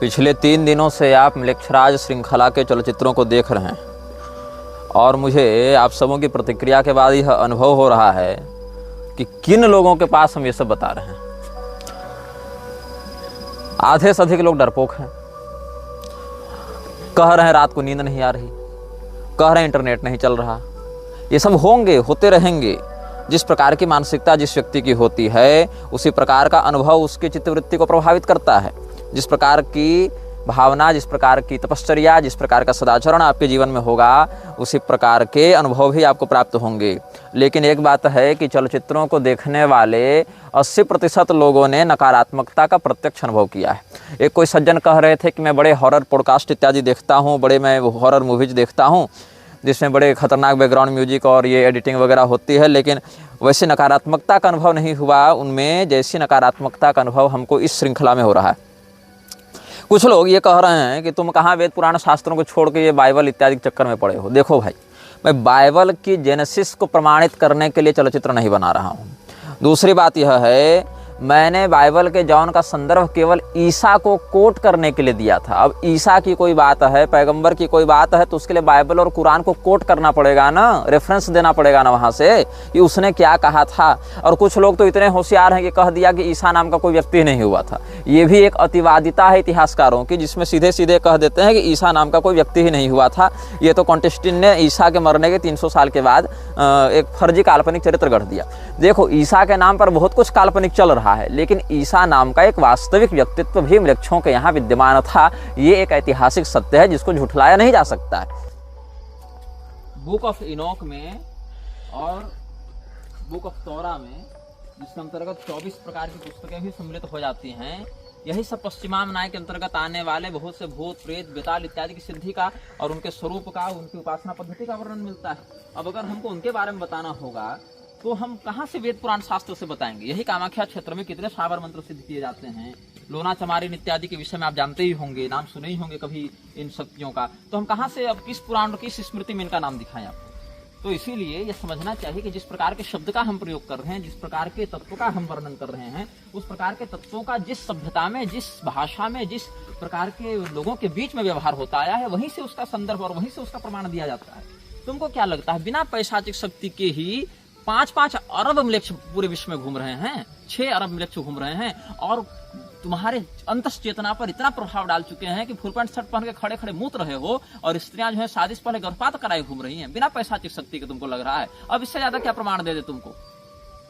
पिछले 3 दिनों से आप मलेच्छराज श्रृंखला के चलचित्रों को देख रहे हैं और मुझे आप सबों की प्रतिक्रिया के बाद यह अनुभव हो रहा है कि किन लोगों के पास हम ये सब बता रहे हैं। आधे से अधिक लोग डरपोक हैं, कह रहे हैं रात को नींद नहीं आ रही, कह रहे हैं इंटरनेट नहीं चल रहा। ये सब होते रहेंगे। जिस प्रकार की मानसिकता जिस व्यक्ति की होती है उसी प्रकार का अनुभव उसकी चित्तवृत्ति को प्रभावित करता है। जिस प्रकार की भावना, जिस प्रकार की तपश्चर्या, जिस प्रकार का सदाचरण आपके जीवन में होगा उसी प्रकार के अनुभव भी आपको प्राप्त होंगे। लेकिन एक बात है कि चलचित्रों को देखने वाले 80% लोगों ने नकारात्मकता का प्रत्यक्ष अनुभव किया है। एक कोई सज्जन कह रहे थे कि मैं बड़े हॉरर पॉडकास्ट इत्यादि देखता हूँ, मैं हॉरर मूवीज देखता हूँ जिसमें बड़े खतरनाक बैकग्राउंड म्यूजिक और ये एडिटिंग वगैरह होती है, लेकिन वैसे नकारात्मकता का अनुभव नहीं हुआ उनमें जैसी नकारात्मकता का अनुभव हमको इस श्रृंखला में हो रहा है। कुछ लोग ये कह रहे हैं कि तुम कहाँ वेद पुराण शास्त्रों को छोड़ के ये बाइबल इत्यादि के चक्कर में पड़े हो। देखो भाई, मैं बाइबल की जेनेसिस को प्रमाणित करने के लिए चलचित्र नहीं बना रहा हूँ। दूसरी बात यह है, मैंने बाइबल के जॉन का संदर्भ केवल ईसा को कोट करने के लिए दिया था। अब ईसा की कोई बात है, पैगंबर की कोई बात है, तो उसके लिए बाइबल और कुरान को कोट करना पड़ेगा ना, रेफरेंस देना पड़ेगा ना वहाँ से कि उसने क्या कहा था। और कुछ लोग तो इतने होशियार हैं कि कह दिया कि ईसा नाम का कोई व्यक्ति नहीं हुआ था। ये भी एक अतिवादिता है इतिहासकारों की, जिसमें सीधे सीधे कह देते हैं कि ईसा नाम का कोई व्यक्ति ही नहीं हुआ था। ये तो कॉन्टेस्टिन ने ईसा के मरने के 300 साल के बाद एक फर्जी काल्पनिक चरित्र गढ़ दिया। देखो, ईसा के नाम पर बहुत कुछ काल्पनिक चल रहा है, लेकिन ईसा नाम का एक वास्तविक व्यक्तित्व भी मलेच्छों के यहाँ विद्यमान था। ये एक ऐतिहासिक सत्य है जिसको झुठलाया नहीं जा सकता है। बुक ऑफ इनोक में और बुक ऑफ तोरा में, जिसके अंतर्गत 24 प्रकार की पुस्तकें भी सम्मिलित हो जाती हैं, यही सब पश्चिमाम न्याय के अंतर्गत आने वाले बहुत से भूत, प्रेत, बेताल इत्यादि की सिद्धि का और उनके स्वरूप का, उनकी उपासना पद्धति का वर्णन मिलता है। अब अगर हमको उनके बारे में बताना होगा तो हम कहाँ से वेद पुराण शास्त्र से बताएंगे। यही कामाख्या क्षेत्र में कितने साबर मंत्र सिद्ध किए जाते हैं। लोना चमारिन इत्यादि के विषय में आप जानते ही होंगे, नाम सुने ही होंगे कभी इन शक्तियों का। तो हम कहाँ से, अब किस पुराण, किस स्मृति में इनका नाम दिखाएं आपको। तो इसीलिए यह समझना चाहिए कि जिस प्रकार के शब्द का हम प्रयोग कर रहे हैं, जिस प्रकार के तत्व का हम वर्णन कर रहे हैं, उस प्रकार के तत्वों का जिस सभ्यता में, जिस भाषा में, जिस प्रकार के लोगों के बीच में व्यवहार होता आया है, वहीं से उसका संदर्भ और वहीं से उसका प्रमाण दिया जाता है। तुमको क्या लगता है, बिना पैशाचिक शक्ति के ही 5-5 अरब मलेच्छ पूरे विश्व में घूम रहे हैं, 6 अरब मलेच्छ घूम रहे हैं और तुम्हारे अंतस चेतना पर इतना प्रभाव डाल चुके हैं कि फुल पैंट शर्ट पहन के खड़े खड़े मूत रहे हो और स्त्रियां जो है शादी से पहले गर्भपात कराए घूम रही हैं बिना पैशाचिक शक्ति के। तुमको लग रहा है अब इससे ज्यादा क्या प्रमाण दे तुमको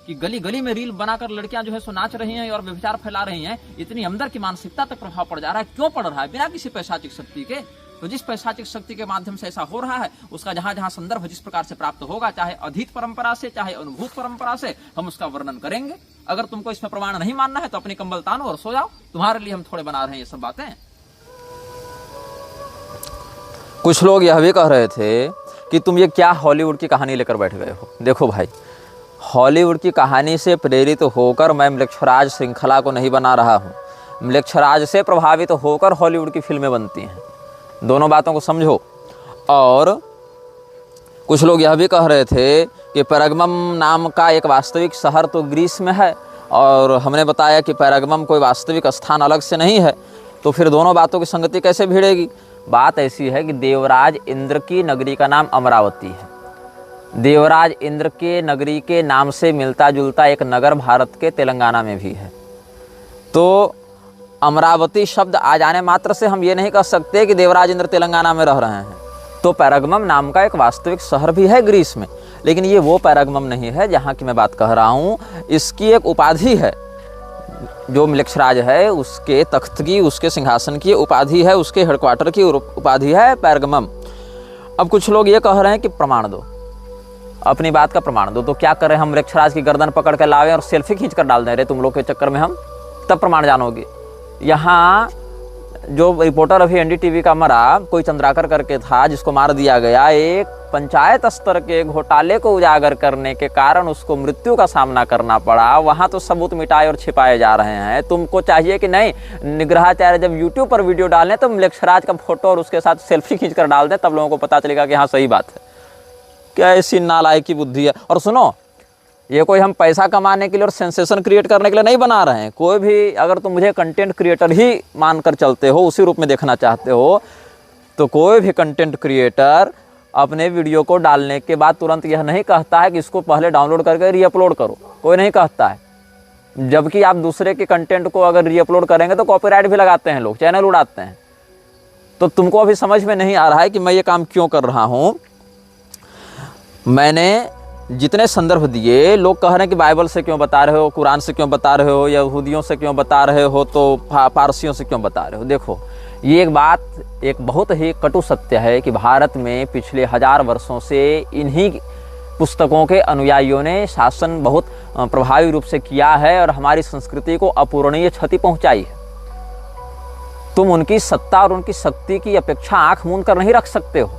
कि गली गली में रील बनाकर लड़कियां जो है सो नाच रही हैं और व्यभिचार फैला रही हैं। इतनी अंदर की मानसिकता तक प्रभाव पड़ जा रहा है। क्यों पड़ रहा है? बिना किसी पैशाचिक शक्ति के। तो जिस पैशाचिक शक्ति के माध्यम से ऐसा हो रहा है, उसका जहां जहां संदर्भ जिस प्रकार से प्राप्त होगा, चाहे अधीत परंपरा से, चाहे अनुभूत परंपरा से, हम उसका वर्णन करेंगे। अगर तुमको इसमें प्रमाण नहीं मानना है तो अपनी कंबल तानो और सो जाओ। तुम्हारे लिए हम थोड़े बना रहे हैं ये सब बातें। कुछ लोग यह भी कह रहे थे कि तुम ये क्या हॉलीवुड की कहानी लेकर बैठ गए हो। देखो भाई, हॉलीवुड की कहानी से प्रेरित होकर मैं मलेच्छराज श्रृंखला को नहीं बना रहा हूँ। मलेच्छराज से प्रभावित होकर हॉलीवुड की फिल्में बनती हैं। दोनों बातों को समझो। और कुछ लोग यह भी कह रहे थे कि पैरगमम नाम का एक वास्तविक शहर तो ग्रीस में है और हमने बताया कि पैरगमम कोई वास्तविक स्थान अलग से नहीं है। तो फिर दोनों बातों की संगति कैसे भिड़ेगी? बात ऐसी है कि देवराज इंद्र की नगरी का नाम अमरावती है। देवराज इंद्र के नगरी के नाम से मिलता जुलता एक नगर भारत के तेलंगाना में भी है। तो अमरावती शब्द आ जाने मात्र से हम ये नहीं कह सकते कि देवराज इंद्र तेलंगाना में रह रहे हैं। तो पैरगमम नाम का एक वास्तविक शहर भी है ग्रीस में, लेकिन ये वो पैरगमम नहीं है जहाँ की मैं बात कह रहा हूँ। इसकी एक उपाधि है, जो मलेच्छराज है उसके तख्त की, उसके सिंहासन की उपाधि है, उसके हेडक्वार्टर की उपाधि है पैरगमम। अब कुछ लोग ये कह रहे हैं कि प्रमाण दो, अपनी बात का प्रमाण दो। तो क्या करें, हम मलेच्छराज की गर्दन पकड़ के लावें और सेल्फी खींच कर डाल दें रे तुम लोग के चक्कर में हम, तब प्रमाण जानोगे। यहाँ जो रिपोर्टर अभी एनडीटीवी का मरा, कोई चंद्राकर करके था जिसको मार दिया गया, एक पंचायत स्तर के घोटाले को उजागर करने के कारण उसको मृत्यु का सामना करना पड़ा। वहाँ तो सबूत मिटाए और छिपाए जा रहे हैं। तुमको चाहिए कि नहीं, निग्रहाचार्य जब यूट्यूब पर वीडियो डालें तो मलेच्छराज का फोटो और उसके साथ सेल्फी खींच कर डाल दें, तब लोगों को पता चलेगा कि हाँ सही बात है। क्या ऐसी नालायक की बुद्धि है। और सुनो, ये कोई हम पैसा कमाने के लिए और सेंसेशन क्रिएट करने के लिए नहीं बना रहे हैं। कोई भी अगर तुम मुझे कंटेंट क्रिएटर ही मानकर चलते हो, उसी रूप में देखना चाहते हो, तो कोई भी कंटेंट क्रिएटर अपने वीडियो को डालने के बाद तुरंत यह नहीं कहता है कि इसको पहले डाउनलोड करके रीअपलोड करो, कोई नहीं कहता है। जबकि आप दूसरे के कंटेंट को अगर रीअपलोड करेंगे तो कॉपीराइट भी लगाते हैं लोग, चैनल उड़ाते हैं। तो तुमको अभी समझ में नहीं आ रहा है कि मैं ये काम क्यों कर रहा हूँ। मैंने जितने संदर्भ दिए, लोग कह रहे हैं कि बाइबल से क्यों बता रहे हो, कुरान से क्यों बता रहे हो, यहूदियों से क्यों बता रहे हो, तो पारसियों से क्यों बता रहे हो। देखो, ये एक बहुत ही कटु सत्य है कि भारत में पिछले 1000 वर्षों से इन्हीं पुस्तकों के अनुयायियों ने शासन बहुत प्रभावी रूप से किया है और हमारी संस्कृति को अपूरणीय क्षति पहुंचाई है। तुम उनकी सत्ता और उनकी शक्ति की अपेक्षा आंख मूंद कर नहीं रख सकते हो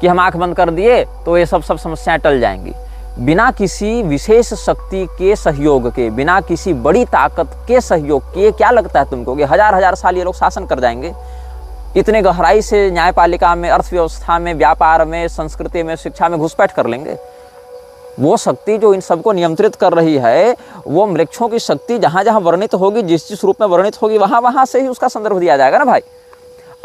कि हम आंख बंद कर दिए तो ये सब समस्याएं टल जाएंगी। बिना किसी विशेष शक्ति के सहयोग के, बिना किसी बड़ी ताकत के सहयोग के, क्या लगता है तुमको कि 1000 साल ये लोग शासन कर जाएंगे? इतने गहराई से न्यायपालिका में, अर्थव्यवस्था में, व्यापार में, संस्कृति में, शिक्षा में घुसपैठ कर लेंगे। वो शक्ति जो इन सबको नियंत्रित कर रही है, वो मृक्षों की शक्ति जहाँ जहाँ वर्णित होगी, जिस रूप में वर्णित होगी, वहाँ वहाँ से ही उसका संदर्भ दिया जाएगा ना भाई।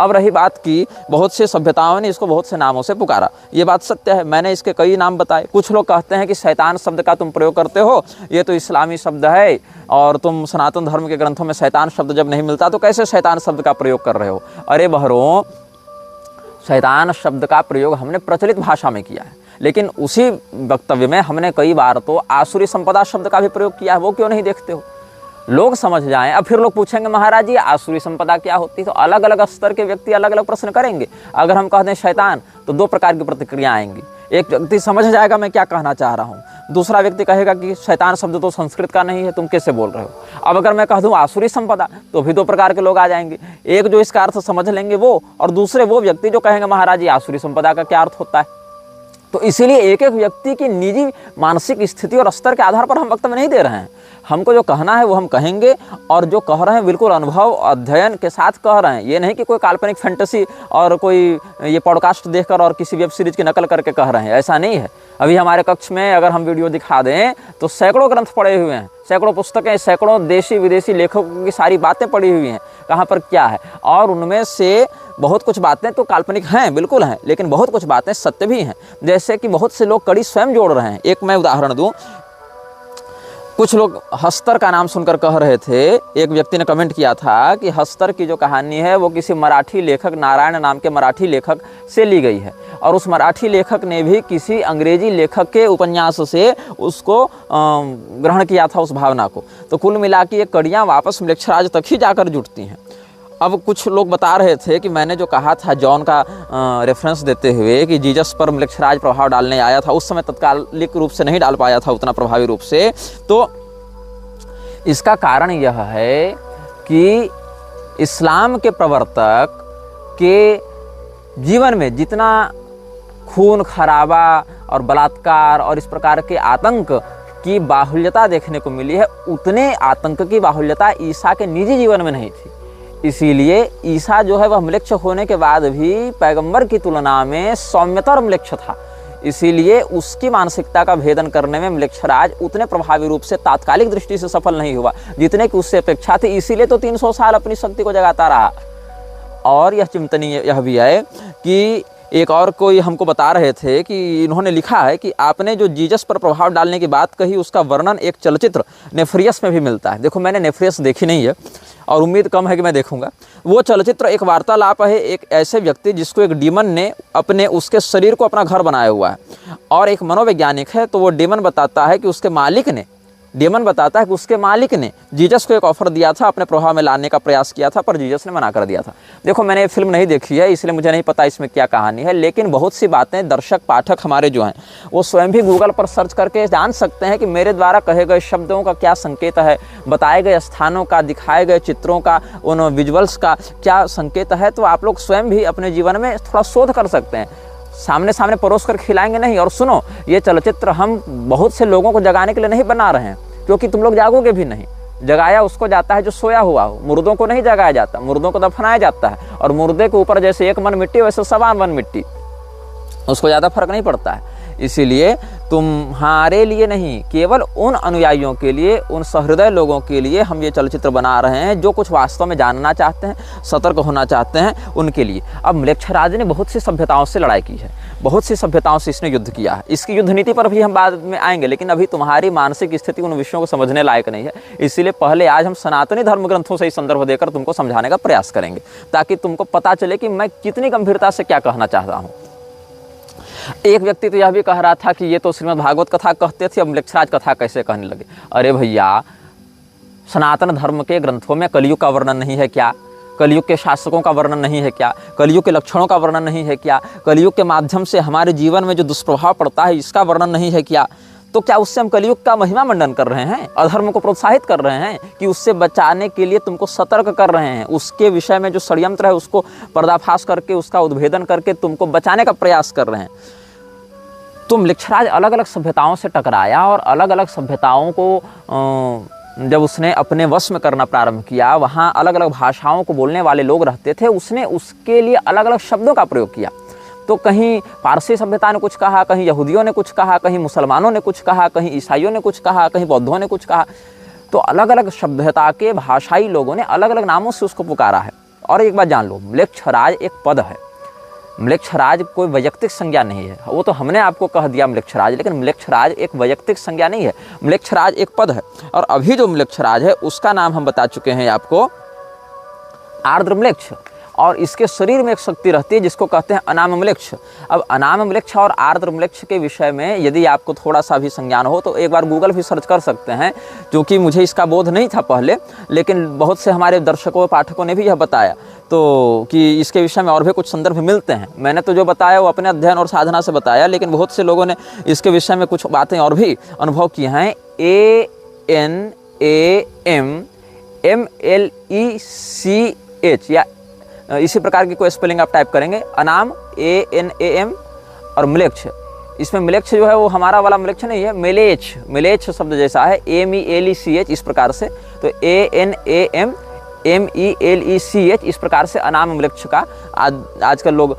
अब रही बात की, बहुत से सभ्यताओं ने इसको बहुत से नामों से पुकारा, ये बात सत्य है। मैंने इसके कई नाम बताए। कुछ लोग कहते हैं कि शैतान शब्द का तुम प्रयोग करते हो, ये तो इस्लामी शब्द है और तुम सनातन धर्म के ग्रंथों में शैतान शब्द जब नहीं मिलता तो कैसे शैतान शब्द का प्रयोग कर रहे हो। अरे बहरों, शैतान शब्द का प्रयोग हमने प्रचलित भाषा में किया है, लेकिन उसी वक्तव्य में हमने कई बार तो आसुरी संपदा शब्द का भी प्रयोग किया है। वो क्यों नहीं देखते हो? लोग समझ जाएं। अब फिर लोग पूछेंगे महाराज जी आसुरी संपदा क्या होती है? तो अलग अलग स्तर के व्यक्ति अलग अलग प्रश्न करेंगे। अगर हम कह दें शैतान तो 2 प्रकार की प्रतिक्रिया आएंगी। एक व्यक्ति समझ जाएगा मैं क्या कहना चाह रहा हूँ, दूसरा व्यक्ति कहेगा कि शैतान शब्द तो संस्कृत का नहीं है, तुम कैसे बोल रहे हो। अब अगर मैं कह दूँ आसुरी संपदा तो भी 2 प्रकार के लोग आ जाएंगे। एक जो इसका अर्थ समझ लेंगे वो, और दूसरे वो व्यक्ति जो कहेंगे महाराज जी आसुरी संपदा का क्या अर्थ होता है। तो इसीलिए एक एक व्यक्ति की निजी मानसिक स्थिति और स्तर के आधार पर हम वक्तव्य नहीं दे रहे हैं। हमको जो कहना है वो हम कहेंगे, और जो कह रहे हैं बिल्कुल अनुभव अध्ययन के साथ कह रहे हैं। ये नहीं कि कोई काल्पनिक फैंटेसी और कोई ये पॉडकास्ट देखकर और किसी वेब सीरीज की नकल करके कह रहे हैं, ऐसा नहीं है। अभी हमारे कक्ष में अगर हम वीडियो दिखा दें तो सैकड़ों ग्रंथ पढ़े हुए हैं, सैकड़ों पुस्तकें, सैकड़ों देशी विदेशी लेखकों की सारी बातें पढ़ी हुई हैं, कहाँ पर क्या है। और उनमें से बहुत कुछ बातें तो काल्पनिक हैं, बिल्कुल हैं, लेकिन बहुत कुछ बातें सत्य भी हैं। जैसे कि बहुत से लोग कड़ी स्वयं जोड़ रहे हैं। एक मैं उदाहरण दूं, कुछ लोग हस्तर का नाम सुनकर कह रहे थे, एक व्यक्ति ने कमेंट किया था कि हस्तर की जो कहानी है वो किसी मराठी लेखक, नारायण नाम के मराठी लेखक से ली गई है, और उस मराठी लेखक ने भी किसी अंग्रेजी लेखक के उपन्यास से उसको ग्रहण किया था, उस भावना को। तो कुल मिला के ये कड़ियाँ वापस म्लेच्छराज तक ही जाकर जुटती हैं। अब कुछ लोग बता रहे थे कि मैंने जो कहा था जॉन का रेफरेंस देते हुए कि जीसस पर म्लेच्छराज प्रभाव डालने आया था, उस समय तत्कालिक रूप से नहीं डाल पाया था उतना प्रभावी रूप से। तो इसका कारण यह है कि इस्लाम के प्रवर्तक के जीवन में जितना खून खराबा और बलात्कार और इस प्रकार के आतंक की बाहुल्यता देखने को मिली है, उतने आतंक की बाहुल्यता ईसा के निजी जीवन में नहीं थी। इसीलिए ईसा जो है वह म्लेच्छ होने के बाद भी पैगंबर की तुलना में सौम्यतर म्लेच्छ था। इसीलिए उसकी मानसिकता का भेदन करने में म्लेच्छराज उतने प्रभावी रूप से तात्कालिक दृष्टि से सफल नहीं हुआ जितने की उससे अपेक्षा थी। इसीलिए तो 300 साल अपनी शक्ति को जगाता रहा। और यह चिंतनीय यह भी है कि एक और कोई हमको बता रहे थे कि इन्होंने लिखा है कि आपने जो जीसस पर प्रभाव डालने की बात कही उसका वर्णन एक चलचित्र नेफ्रियस में भी मिलता है। देखो, मैंने नेफ्रियस देखी नहीं है और उम्मीद कम है कि मैं देखूंगा। वो चलचित्र एक वार्तालाप है एक ऐसे व्यक्ति जिसको एक डीमन ने उसके शरीर को अपना घर बनाया हुआ है, और एक मनोवैज्ञानिक है। तो वो डीमन बताता है कि उसके मालिक ने जीसस को एक ऑफर दिया था, अपने प्रभाव में लाने का प्रयास किया था, पर जीसस ने मना कर दिया था। देखो, मैंने ये फिल्म नहीं देखी है इसलिए मुझे नहीं पता इसमें क्या कहानी है, लेकिन बहुत सी बातें दर्शक पाठक हमारे जो हैं वो स्वयं भी गूगल पर सर्च करके जान सकते हैं कि मेरे द्वारा कहे गए शब्दों का क्या संकेत है, बताए गए स्थानों का, दिखाए गए चित्रों का, उन विजुअल्स का क्या संकेत है। तो आप लोग स्वयं भी अपने जीवन में थोड़ा शोध कर सकते हैं। सामने सामने परोस कर खिलाएंगे नहीं। और सुनो, ये चलचित्र हम बहुत से लोगों को जगाने के लिए नहीं बना रहे हैं, क्योंकि तुम लोग जागोगे भी नहीं। जगाया उसको जाता है जो सोया हुआ हो, मुर्दों को नहीं जगाया जाता, मुर्दों को दफनाया जाता है। और मुर्दे के ऊपर जैसे 1 मन मिट्टी वैसे 1.25 मन मिट्टी, उसको ज़्यादा फर्क नहीं पड़ता है। इसीलिए तुम्हारे लिए नहीं, केवल उन अनुयायियों के लिए, उन सहृदय लोगों के लिए हम ये चलचित्र बना रहे हैं जो कुछ वास्तव में जानना चाहते हैं, सतर्क होना चाहते हैं, उनके लिए। अब म्लेच्छराज ने बहुत सी सभ्यताओं से लड़ाई की है, बहुत सी सभ्यताओं से इसने युद्ध किया है। इसकी युद्ध नीति पर भी हम बाद में आएंगे, लेकिन अभी तुम्हारी मानसिक स्थिति उन विषयों को समझने लायक नहीं है। इसीलिए पहले आज हम सनातनी धर्म ग्रंथों से ही संदर्भ देकर तुमको समझाने का प्रयास करेंगे, ताकि तुमको पता चले कि मैं कितनी गंभीरता से क्या कहना चाहता हूँ। एक व्यक्ति तो यह भी कह रहा था कि ये तो श्रीमद् भागवत कथा कहते थे, अब म्लेच्छराज कथा कैसे कहने लगे। अरे भैया, सनातन धर्म के ग्रंथों में कलयुग का वर्णन नहीं है क्या? कलयुग के शासकों का वर्णन नहीं है क्या? कलयुग के लक्षणों का वर्णन नहीं है क्या? कलयुग के माध्यम से हमारे जीवन में जो दुष्प्रभाव पड़ता है इसका वर्णन नहीं है क्या? तो क्या उससे हम कलयुग का महिमा मंडन कर रहे हैं, अधर्म को प्रोत्साहित कर रहे हैं, कि उससे बचाने के लिए तुमको सतर्क कर रहे हैं, उसके विषय में जो षड्यंत्र है उसको पर्दाफाश करके, उसका उद्भेदन करके तुमको बचाने का प्रयास कर रहे हैं? तो म्लेच्छराज अलग अलग सभ्यताओं से टकराया और अलग अलग सभ्यताओं को जब उसने अपने वश में करना प्रारंभ किया, वहाँ अलग अलग भाषाओं को बोलने वाले लोग रहते थे, उसने उसके लिए अलग अलग शब्दों का प्रयोग किया। तो कहीं पारसी सभ्यता ने कुछ कहा, कहीं यहूदियों ने कुछ कहा, कहीं मुसलमानों ने कुछ कहा, कहीं ईसाइयों ने कुछ कहा, कहीं बौद्धों ने कुछ कहा। तो अलग अलग सभ्यता के भाषाई लोगों ने अलग अलग नामों से उसको पुकारा है। और एक बात जान लो, म्लेच्छराज एक पद है, म्लेच्छराज कोई वैयक्तिक संज्ञा नहीं है। वो तो हमने आपको कह दिया म्लेच्छराज, लेकिन म्लेच्छराज एक वैयक्तिक संज्ञा नहीं है, म्लेच्छराज एक पद है। और अभी जो म्लेच्छराज है उसका नाम हम बता चुके हैं आपको, आर्द्र म्लेच्छ। और इसके शरीर में एक शक्ति रहती है जिसको कहते हैं अनाम म्लेच्छ। अब अनाम म्लेच्छ और आर्द्र म्लेच्छ के विषय में यदि आपको थोड़ा सा भी संज्ञान हो तो एक बार गूगल भी सर्च कर सकते हैं, क्योंकि मुझे इसका बोध नहीं था पहले, लेकिन बहुत से हमारे दर्शकों पाठकों ने भी यह बताया तो कि इसके विषय में और भी कुछ संदर्भ मिलते हैं। मैंने तो जो बताया वो अपने अध्ययन और साधना से बताया, लेकिन बहुत से लोगों ने इसके विषय में कुछ बातें और भी अनुभव की हैं। ANAMMLECH या इसी प्रकार की कोई स्पेलिंग आप टाइप करेंगे, अनाम ANAM और म्लेच्छ। इसमें म्लेच्छ जो है वो हमारा वाला म्लेच्छ नहीं है, मेलेच्छ, मेलेच्छ शब्द जैसा है, MELECH इस प्रकार से। तो ANAMMELECH इस प्रकार से अनाम म्लेच्छ का आजकल लोग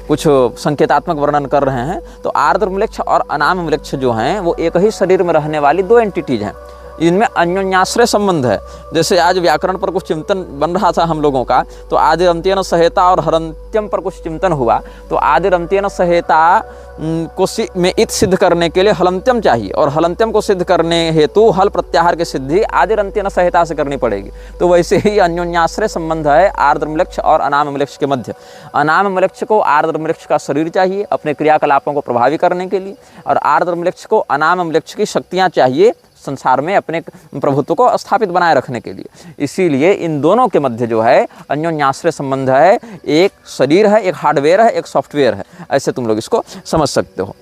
कुछ संकेतात्मक वर्णन कर रहे हैं। तो आर्द्र म्लेच्छ और अनाम म्लेच्छ जो हैं वो एक ही शरीर में रहने वाली दो एंटिटीज हैं, इनमें अन्योन्याश्रय संबंध है। जैसे आज व्याकरण पर कुछ चिंतन बन रहा था हम लोगों का, तो आदिरंत्येन सहेता और हरंत्यम पर कुछ चिंतन हुआ। तो आदिरंत्येन सहेता को में इत सिद्ध करने के लिए हलंत्यम चाहिए, और हलंत्यम को सिद्ध करने हेतु हल प्रत्याहार की सिद्धि आदिरंत्येन सहेता से करनी पड़ेगी। तो वैसे ही अन्योन्याश्रय संबंध है आर्द्र म्लेच्छ और अनाम म्लेच्छ के मध्य। अनाम म्लेच्छ को आर्द्र म्लेच्छ का शरीर चाहिए अपने क्रियाकलापों को प्रभावी करने के लिए, और आर्द्र म्लेच्छ को अनाम म्लेच्छ की शक्तियाँ चाहिए संसार में अपने प्रभुत्व को स्थापित बनाए रखने के लिए। इसीलिए इन दोनों के मध्य जो है अन्योन्याश्रय संबंध है, एक शरीर है, एक हार्डवेयर है, एक सॉफ्टवेयर है। ऐसे तुम लोग इसको समझ सकते हो।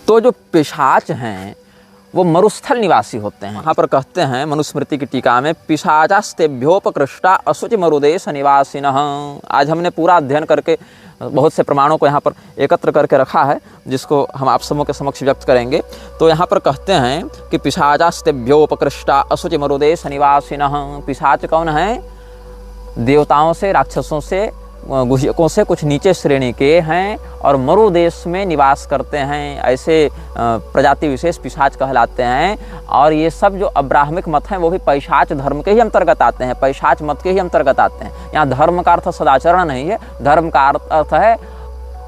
तो जो पिशाच हैं वो मरुस्थल निवासी होते हैं। यहाँ पर कहते हैं मनुस्मृति की टीका में, पिशाचास्तेभ्योपकृष्टा असुचि मरुदेश निवासिनः। आज हमने पूरा अध्ययन करके बहुत से प्रमाणों को यहाँ पर एकत्र करके रखा है, जिसको हम आप सबों के समक्ष व्यक्त करेंगे। तो यहाँ पर कहते हैं कि पिशाचास्तेभ्योपकृष्टा असुचि मरुदेश निवासिनः। पिशाच कौन है? देवताओं से, राक्षसों से, गुह्यकों से कुछ नीचे श्रेणी के हैं और मरु देश में निवास करते हैं। ऐसे प्रजाति विशेष पिशाच कहलाते हैं। और ये सब जो अब्राह्मिक मत हैं वो भी पैशाच धर्म के ही अंतर्गत आते हैं, पैशाच मत के ही अंतर्गत आते हैं। यहाँ धर्म का अर्थ सदाचरण नहीं है, धर्म का अर्थ है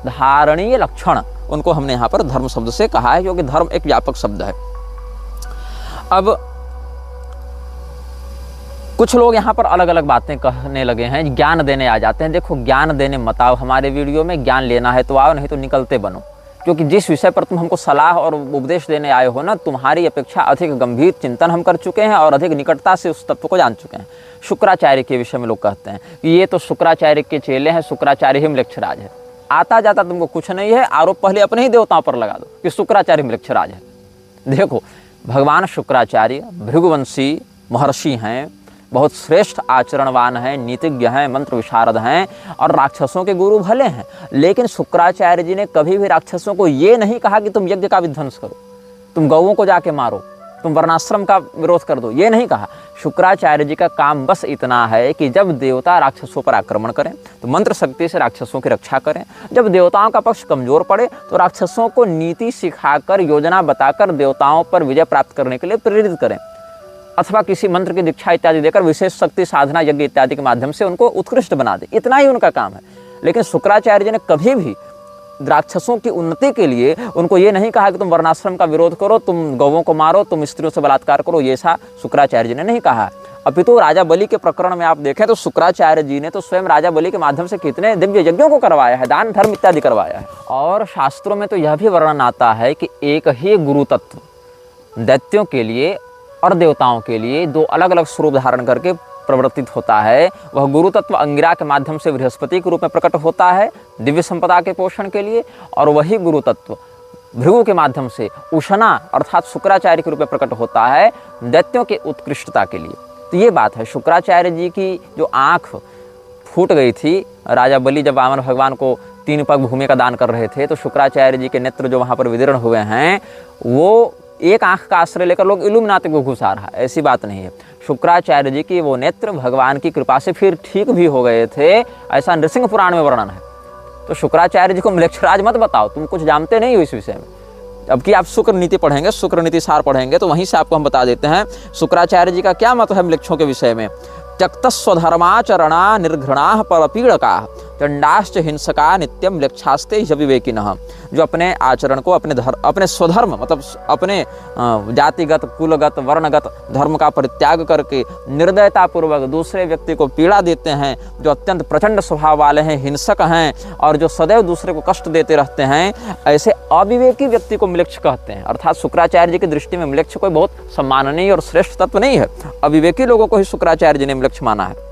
धारणीय लक्षण। उनको हमने यहाँ पर धर्म शब्द से कहा है, क्योंकि धर्म एक व्यापक शब्द है। अब कुछ लोग यहाँ पर अलग अलग बातें कहने लगे हैं, ज्ञान देने आ जाते हैं। देखो, ज्ञान देने मत आओ हमारे वीडियो में, ज्ञान लेना है तो आओ, नहीं तो निकलते बनो। क्योंकि जिस विषय पर तुम हमको सलाह और उपदेश देने आए हो ना, तुम्हारी अपेक्षा अधिक गंभीर चिंतन हम कर चुके हैं और अधिक निकटता से उस तत्व को जान चुके हैं। शुक्राचार्य के विषय में लोग कहते हैं कि ये तो शुक्राचार्य के चेले हैं, शुक्राचार्य ही म्लेच्छराज है। आता जाता तुमको कुछ नहीं है, आरोप पहले अपने ही देवताओं पर लगा दो कि शुक्राचार्य म्लेच्छराज है। देखो, भगवान शुक्राचार्य भृगुवंशी महर्षि हैं, बहुत श्रेष्ठ आचरणवान हैं, नीतिज्ञ हैं, मंत्र विशारद हैं और राक्षसों के गुरु भले हैं। लेकिन शुक्राचार्य जी ने कभी भी राक्षसों को ये नहीं कहा कि तुम यज्ञ का विध्वंस करो, तुम गौओं को जाके मारो, तुम वर्णाश्रम का विरोध कर दो, ये नहीं कहा। शुक्राचार्य जी का काम बस इतना है कि जब देवता राक्षसों पर आक्रमण करें तो मंत्र शक्ति से राक्षसों की रक्षा करें, जब देवताओं का पक्ष कमजोर पड़े तो राक्षसों को नीति सिखाकर, योजना बताकर देवताओं पर विजय प्राप्त करने के लिए प्रेरित करें, अथवा किसी मंत्र की दीक्षा इत्यादि देकर विशेष शक्ति साधना यज्ञ इत्यादि के माध्यम से उनको उत्कृष्ट बना दे। इतना ही उनका काम है। लेकिन शुक्राचार्य जी ने कभी भी राक्षसों की उन्नति के लिए उनको ये नहीं कहा कि तुम वर्णाश्रम का विरोध करो, तुम गौवों को मारो, तुम स्त्रियों से बलात्कार करो, ये ऐसा शुक्राचार्य जी ने नहीं कहा। अपितु राजा बलि के प्रकरण में आप देखें तो शुक्राचार्य जी ने तो स्वयं राजा बलि के माध्यम से कितने दिव्य यज्ञों को करवाया है, दान धर्म इत्यादि करवाया है। और शास्त्रों में तो यह भी वर्णन आता है कि एक ही गुरु तत्व दैत्यों के लिए और देवताओं के लिए दो अलग अलग स्वरूप धारण करके प्रवर्तित होता है। वह गुरु तत्व अंगिरा के माध्यम से बृहस्पति के रूप में प्रकट होता है दिव्य संपदा के पोषण के लिए, और वही गुरु तत्व भृगु के माध्यम से उशना अर्थात शुक्राचार्य के रूप में प्रकट होता है दैत्यों के उत्कृष्टता के लिए। तो ये बात है। शुक्राचार्य जी की जो आँख फूट गई थी, राजा बलि जब वामन भगवान को 3 पग भूमि का दान कर रहे थे, तो शुक्राचार्य जी के नेत्र जो वहाँ पर विदीर्ण हुए हैं, वो एक आंख का आश्रय लेकर लोग इल्यूमिनाती को घुसा रहा, ऐसी बात नहीं है। शुक्राचार्य जी की वो नेत्र भगवान की कृपा से फिर ठीक भी हो गए थे, ऐसा नृसिंह पुराण में वर्णन है। तो शुक्राचार्य जी को म्लेच्छराज मत बताओ, तुम कुछ जानते नहीं हो इस विषय में। अब कि आप शुक्र नीति पढ़ेंगे, शुक्र नीति सार पढ़ेंगे, तो वहीं से आपको हम बता देते हैं शुक्राचार्य जी का क्या मत है म्लेच्छों के विषय में। त्यक्तस्वधर्माचरणा निर्घृणा परपीड़का चंडाश्च हिंसका नित्यम म्लेच्छास्ते विवेकिनः। जो अपने आचरण को, अपने स्वधर्म मतलब अपने जातिगत, कुलगत, वर्णगत धर्म का परित्याग करके निर्दयतापूर्वक दूसरे व्यक्ति को पीड़ा देते हैं, जो अत्यंत प्रचंड स्वभाव वाले हैं, हिंसक हैं और जो सदैव दूसरे को कष्ट देते रहते हैं, ऐसे अविवेकी व्यक्ति को म्लेच्छ कहते हैं। अर्थात शुक्राचार्य जी की दृष्टि में म्लेच्छ कोई बहुत सम्माननीय और श्रेष्ठ तत्व नहीं है, अविवेकी लोगों को ही शुक्राचार्य जी ने म्लेच्छ माना है।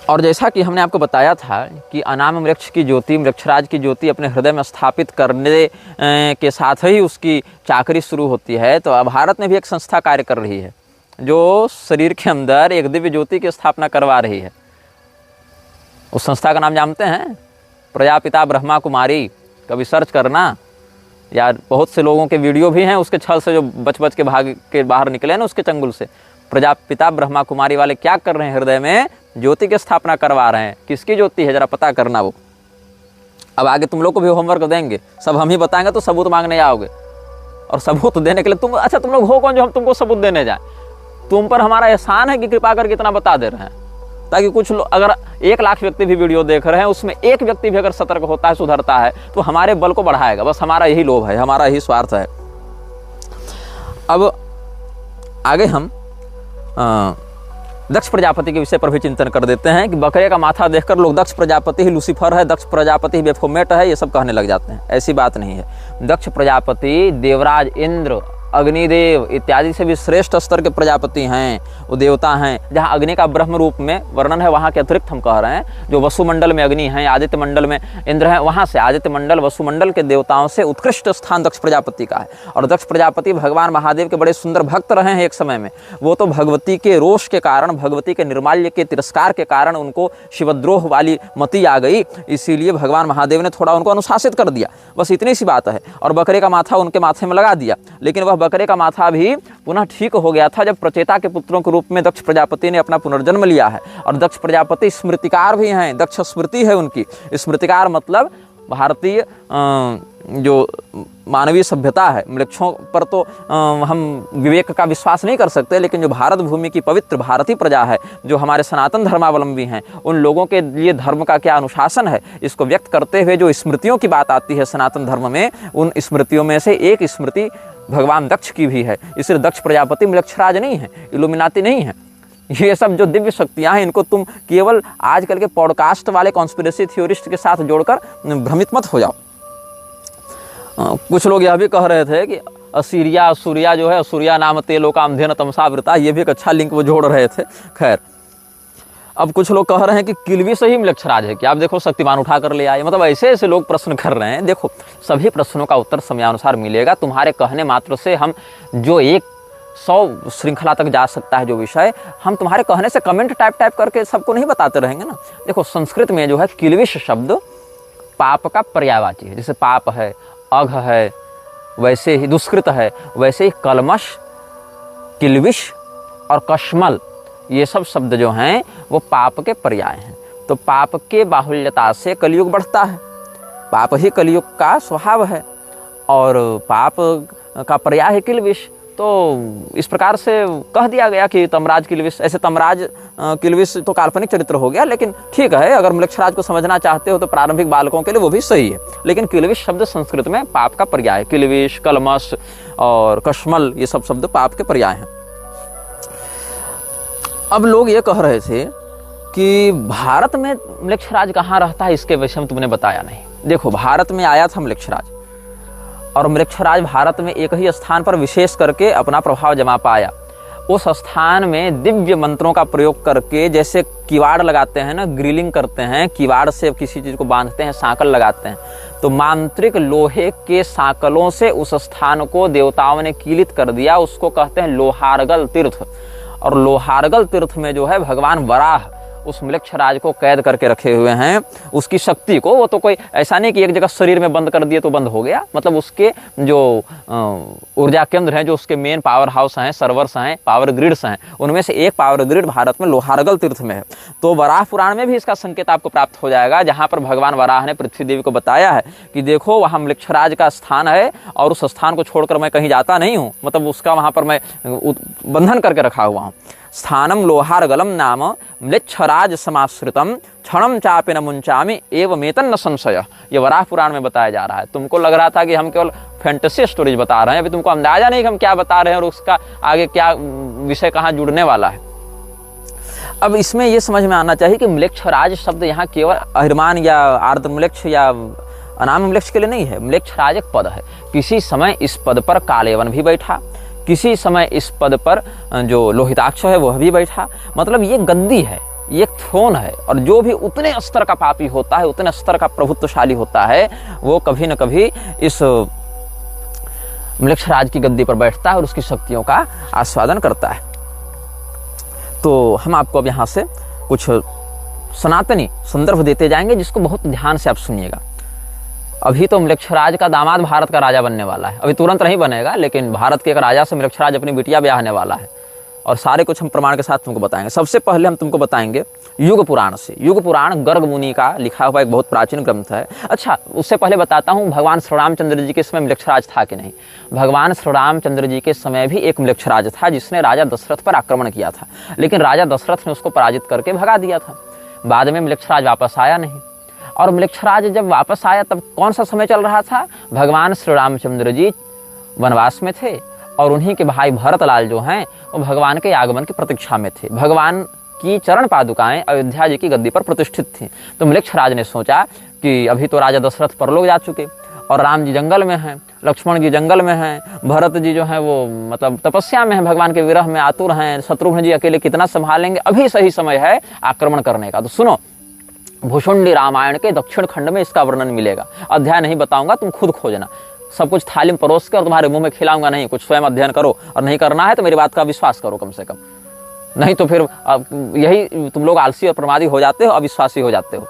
और जैसा कि हमने आपको बताया था कि अनाम वृक्ष की ज्योति, वृक्षराज की ज्योति अपने हृदय में स्थापित करने के साथ ही उसकी चाकरी शुरू होती है। तो अब भारत में भी एक संस्था कार्य कर रही है जो शरीर के अंदर एक दिव्य ज्योति की स्थापना करवा रही है। उस संस्था का नाम जानते हैं? प्रजापिता ब्रह्मा कुमारी। कभी सर्च करना, या बहुत से लोगों के वीडियो भी हैं उसके छल से जो बच बच के भाग के बाहर निकले ना उसके चंगुल से। प्रजापिता ब्रह्मा कुमारी वाले क्या कर रहे हैं? हृदय में ज्योति की स्थापना करवा रहे हैं। किसकी ज्योति है जरा पता करना वो। अब आगे तुम लोग को भी होमवर्क देंगे, सब हम ही बताएंगे तो सबूत मांगने जाओगे, और सबूत देने के लिए तुम लोग हो कौन जो हम तुमको सबूत देने जाए? तुम पर हमारा एहसान है कि कृपा करके इतना बता दे रहे हैं, ताकि कुछ लोग, अगर 1 लाख व्यक्ति भी वीडियो देख रहे हैं, उसमें एक व्यक्ति भी अगर सतर्क होता है, सुधरता है, तो हमारे बल को बढ़ाएगा। बस हमारा यही लोभ है, हमारा यही स्वार्थ है। अब आगे हम दक्ष प्रजापति के विषय पर भी चिंतन कर देते हैं कि बकरे का माथा देखकर लोग दक्ष प्रजापति ही लूसीफर है, दक्ष प्रजापति ही बेफोमेट है, ये सब कहने लग जाते हैं। ऐसी बात नहीं है। दक्ष प्रजापति देवराज इंद्र, अग्निदेव इत्यादि से भी श्रेष्ठ स्तर के प्रजापति हैं, वो देवता हैं। जहाँ अग्नि का ब्रह्म रूप में वर्णन है, वहाँ के अतिरिक्त हम कह रहे हैं जो वसुमंडल में अग्नि हैं, आदित्य मंडल में इंद्र हैं, वहाँ से आदित्य मंडल वसुमंडल के देवताओं से उत्कृष्ट स्थान दक्ष प्रजापति का है। और दक्ष प्रजापति भगवान महादेव के बड़े सुंदर भक्त रहे हैं एक समय में। वो तो भगवती के रोष के कारण, भगवती के निर्माल्य के तिरस्कार के कारण उनको शिवद्रोह वाली मति आ गई, इसीलिए भगवान महादेव ने थोड़ा उनको अनुशासित कर दिया, बस इतनी सी बात है। और बकरे का माथा उनके माथे में लगा दिया, लेकिन वह बकरे का माथा भी पुनः ठीक हो गया था जब प्रचेता के पुत्रों के रूप में दक्ष प्रजापति ने अपना पुनर्जन्म लिया है। और दक्ष प्रजापति स्मृतिकार भी हैं, दक्ष स्मृति है उनकी। स्मृतिकार मतलब भारतीय जो मानवीय सभ्यता है, वृक्षों पर तो हम विवेक का विश्वास नहीं कर सकते, लेकिन जो भारत भूमि की पवित्र भारतीय प्रजा है, जो हमारे सनातन धर्मावलंबी हैं, उन लोगों के लिए धर्म का क्या अनुशासन है, इसको व्यक्त करते हुए जो स्मृतियों की बात आती है सनातन धर्म में, उन स्मृतियों में से एक स्मृति भगवान दक्ष की भी है। इसलिए दक्ष प्रजापति म्लेच्छराज नहीं है, इल्यूमिनाती नहीं है। ये सब जो दिव्य शक्तियां हैं, इनको तुम केवल आजकल के पॉडकास्ट वाले कॉन्स्पिरेसी थ्योरिस्ट के साथ जोड़कर भ्रमित मत हो जाओ। कुछ लोग यह भी कह रहे थे कि असूर्या जो है, असूर्या नाम तेलो काम धेन तमसावृता, ये भी एक अच्छा लिंक वो जोड़ रहे थे। खैर, अब कुछ लोग कह रहे हैं कि किलवी से ही म्लेच्छराज है कि आप देखो शक्तिमान उठा कर ले आए। मतलब ऐसे ऐसे लोग प्रश्न कर रहे हैं। देखो, सभी प्रश्नों का उत्तर समयानुसार मिलेगा। तुम्हारे कहने मात्र से हम जो 100 श्रृंखला तक जा सकता है जो विषय, हम तुम्हारे कहने से कमेंट टाइप करके सबको नहीं बताते रहेंगे ना। देखो, संस्कृत में जो है किलविश शब्द पाप का पर्यायवाची है। जैसे पाप है, अघ है, वैसे ही दुष्कृत है, वैसे ही कलमश, किल्विश और कश्मल, ये सब शब्द जो हैं वो पाप के पर्याय हैं। तो पाप के बाहुल्यता से कलयुग बढ़ता है, पाप ही कलयुग का स्वभाव है, और पाप का पर्याय है किल्विश। तो इस प्रकार से कह दिया गया कि तमराज किल्विश। ऐसे तमराज किल्विश तो काल्पनिक चरित्र हो गया, लेकिन ठीक है, अगर म्लेच्छराज को समझना चाहते हो तो प्रारंभिक बालकों के लिए वो भी सही है। लेकिन किल्विश शब्द संस्कृत में पाप का पर्याय, किल्विश, कलमश और कश्मल, ये सब शब्द पाप के पर्याय हैं। अब लोग ये कह रहे थे कि भारत में म्लेच्छराज कहाँ रहता है, इसके विषय में तुमने बताया नहीं। देखो, भारत में आया था म्लेच्छराज, और म्लेच्छराज भारत में एक ही स्थान पर विशेष करके अपना प्रभाव जमा पाया। उस स्थान में दिव्य मंत्रों का प्रयोग करके, जैसे किवाड़ लगाते हैं ना, ग्रिलिंग करते हैं, किवाड़ से किसी चीज को बांधते हैं, सांकल लगाते हैं, तो मांत्रिक लोहे के सांकलों से उस स्थान को देवताओं ने कीलित कर दिया। उसको कहते हैं लोहारगल तीर्थ। और लोहारगल तीर्थ में जो है भगवान वराह उस म्लेच्छराज को कैद करके रखे हुए हैं। उसकी शक्ति को, वो तो कोई ऐसा नहीं कि एक जगह शरीर में बंद कर दिए तो बंद हो गया, मतलब उसके जो ऊर्जा केंद्र हैं, जो उसके मेन पावर हाउस हैं, सर्वर्स हैं, पावर ग्रिड्स हैं, उनमें से एक पावर ग्रिड भारत में लोहारगल तीर्थ में है। तो वराह पुराण में भी इसका संकेत आपको प्राप्त हो जाएगा, जहां पर भगवान वराह ने पृथ्वी देवी को बताया है कि देखो वहां म्लेच्छराज का स्थान है, और उस स्थान को छोड़कर मैं कहीं जाता नहीं हूं, मतलब उसका वहां पर मैं बंधन करके रखा हुआ हूं। स्थानम लोहारगलम नाम म्लेच्छराज समाश्रितम क्षणम चापि न मुंचामि एवमेतन न संशय। ये वराह पुराण में बताया जा रहा है। तुमको लग रहा था कि हम केवल फैंटेसी स्टोरीज बता रहे हैं, अभी तुमको अंदाजा नहीं कि हम क्या बता रहे हैं और उसका आगे क्या विषय कहाँ जुड़ने वाला है। अब इसमें यह समझ में आना चाहिए कि म्लेच्छराज शब्द यहाँ केवल अहिर्मान या आर्द्रम्लेच्छ या अनामम्लेच्छ के लिए नहीं है। म्लेच्छराज एक पद है। किसी समय इस पद पर कालेवन भी बैठा, किसी समय इस पद पर जो लोहिताक्ष है वह भी बैठा। मतलब ये गद्दी है, ये एक थ्रोन है, और जो भी उतने स्तर का पापी होता है, उतने स्तर का प्रभुत्वशाली होता है, वो कभी न कभी इस म्लेच्छराज की गद्दी पर बैठता है और उसकी शक्तियों का आस्वादन करता है। तो हम आपको अब यहाँ से कुछ सनातनी संदर्भ देते जाएंगे, जिसको बहुत ध्यान से आप सुनिएगा। अभी तो म्लेच्छराज का दामाद भारत का राजा बनने वाला है, अभी तुरंत नहीं बनेगा, लेकिन भारत के एक राजा से म्लेच्छराज अपनी बिटिया ब्याहने वाला है, और सारे कुछ हम प्रमाण के साथ तुमको बताएंगे। सबसे पहले हम तुमको बताएंगे युग पुराण से। युग पुराण गर्ग मुनि का लिखा हुआ एक बहुत प्राचीन ग्रंथ है। अच्छा, उससे पहले बताता हूँ भगवान श्री रामचंद्र जी के समय म्लेच्छराज था कि नहीं। भगवान श्री रामचंद्र जी के समय भी एक म्लेच्छराज था, जिसने राजा दशरथ पर आक्रमण किया था, लेकिन राजा दशरथ ने उसको पराजित करके भगा दिया था। बाद में म्लेच्छराज वापस आया नहीं, और म्लेच्छराज जब वापस आया तब कौन सा समय चल रहा था? भगवान श्री रामचंद्र जी वनवास में थे, और उन्हीं के भाई भरतलाल जो हैं वो भगवान के आगमन की प्रतीक्षा में थे। भगवान की चरण पादुकाएं अयोध्या जी की गद्दी पर प्रतिष्ठित थीं। तो म्लेच्छराज ने सोचा कि अभी तो राजा दशरथ परलोक जा चुके, और राम जी जंगल में हैं, लक्ष्मण जी जंगल में हैं, भरत जी जो हैं वो मतलब तपस्या में हैं, भगवान के विरह में आतुर हैं, शत्रुघ्न जी अकेले कितना संभालेंगे, अभी सही समय है आक्रमण करने का। तो सुनो, भुषुंडी रामायण के दक्षिण खंड में इसका वर्णन मिलेगा। अध्याय नहीं बताऊंगा, तुम खुद खोजना, सब कुछ थाली में परोस कर तुम्हारे मुंह में खिलाऊंगा नहीं, कुछ स्वयं अध्ययन करो, और नहीं करना है तो मेरी बात का विश्वास करो कम से कम, नहीं तो फिर यही तुम लोग आलसी और प्रमादी हो जाते हो, अविश्वासी हो जाते हो।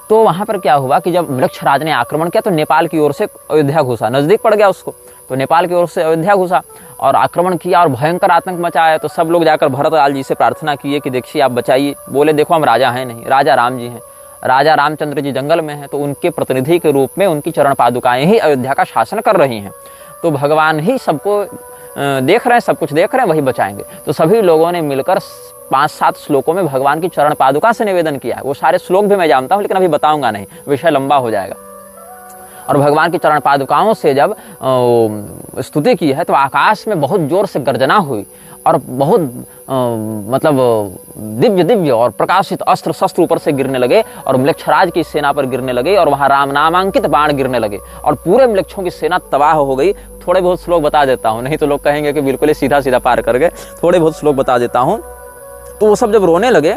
तो वहां पर क्या हुआ कि जब म्लेच्छराज ने आक्रमण किया तो नेपाल की ओर से अयोध्या घुसा, नजदीक पड़ गया उसको, तो नेपाल की ओर से अयोध्या घुसा और आक्रमण किया और भयंकर आतंक मचाया। तो सब लोग जाकर भरतलाल जी से प्रार्थना किए कि देखिए आप बचाइए। बोले देखो हम राजा हैं नहीं, राजा राम जी हैं, राजा रामचंद्र जी जंगल में हैं, तो उनके प्रतिनिधि के रूप में उनकी चरण पादुकाएं ही अयोध्या का शासन कर रही हैं, तो भगवान ही सबको देख रहे हैं, सब कुछ देख रहे हैं, वही बचाएंगे। तो सभी लोगों ने मिलकर 5-7 श्लोकों में भगवान की चरण पादुका से निवेदन किया है। वो सारे श्लोक भी मैं जानता हूँ, लेकिन अभी बताऊंगा नहीं, विषय लंबा हो जाएगा। और भगवान की चरण पादुकाओं से जब स्तुति की है तो आकाश में बहुत जोर से गर्जना हुई, और बहुत मतलब दिव्य दिव्य और प्रकाशित अस्त्र शस्त्र ऊपर से गिरने लगे, और म्लेच्छराज की सेना पर गिरने लगे, और वहां राम नामांकित बाण गिरने लगे, और पूरे म्लेच्छों की सेना तबाह हो गई। थोड़े बहुत श्लोक बता देता हूँ, नहीं तो लोग कहेंगे कि बिल्कुल ही सीधा सीधा पार कर गए। थोड़े बहुत श्लोक बता देता हूँ। तो वो सब जब रोने लगे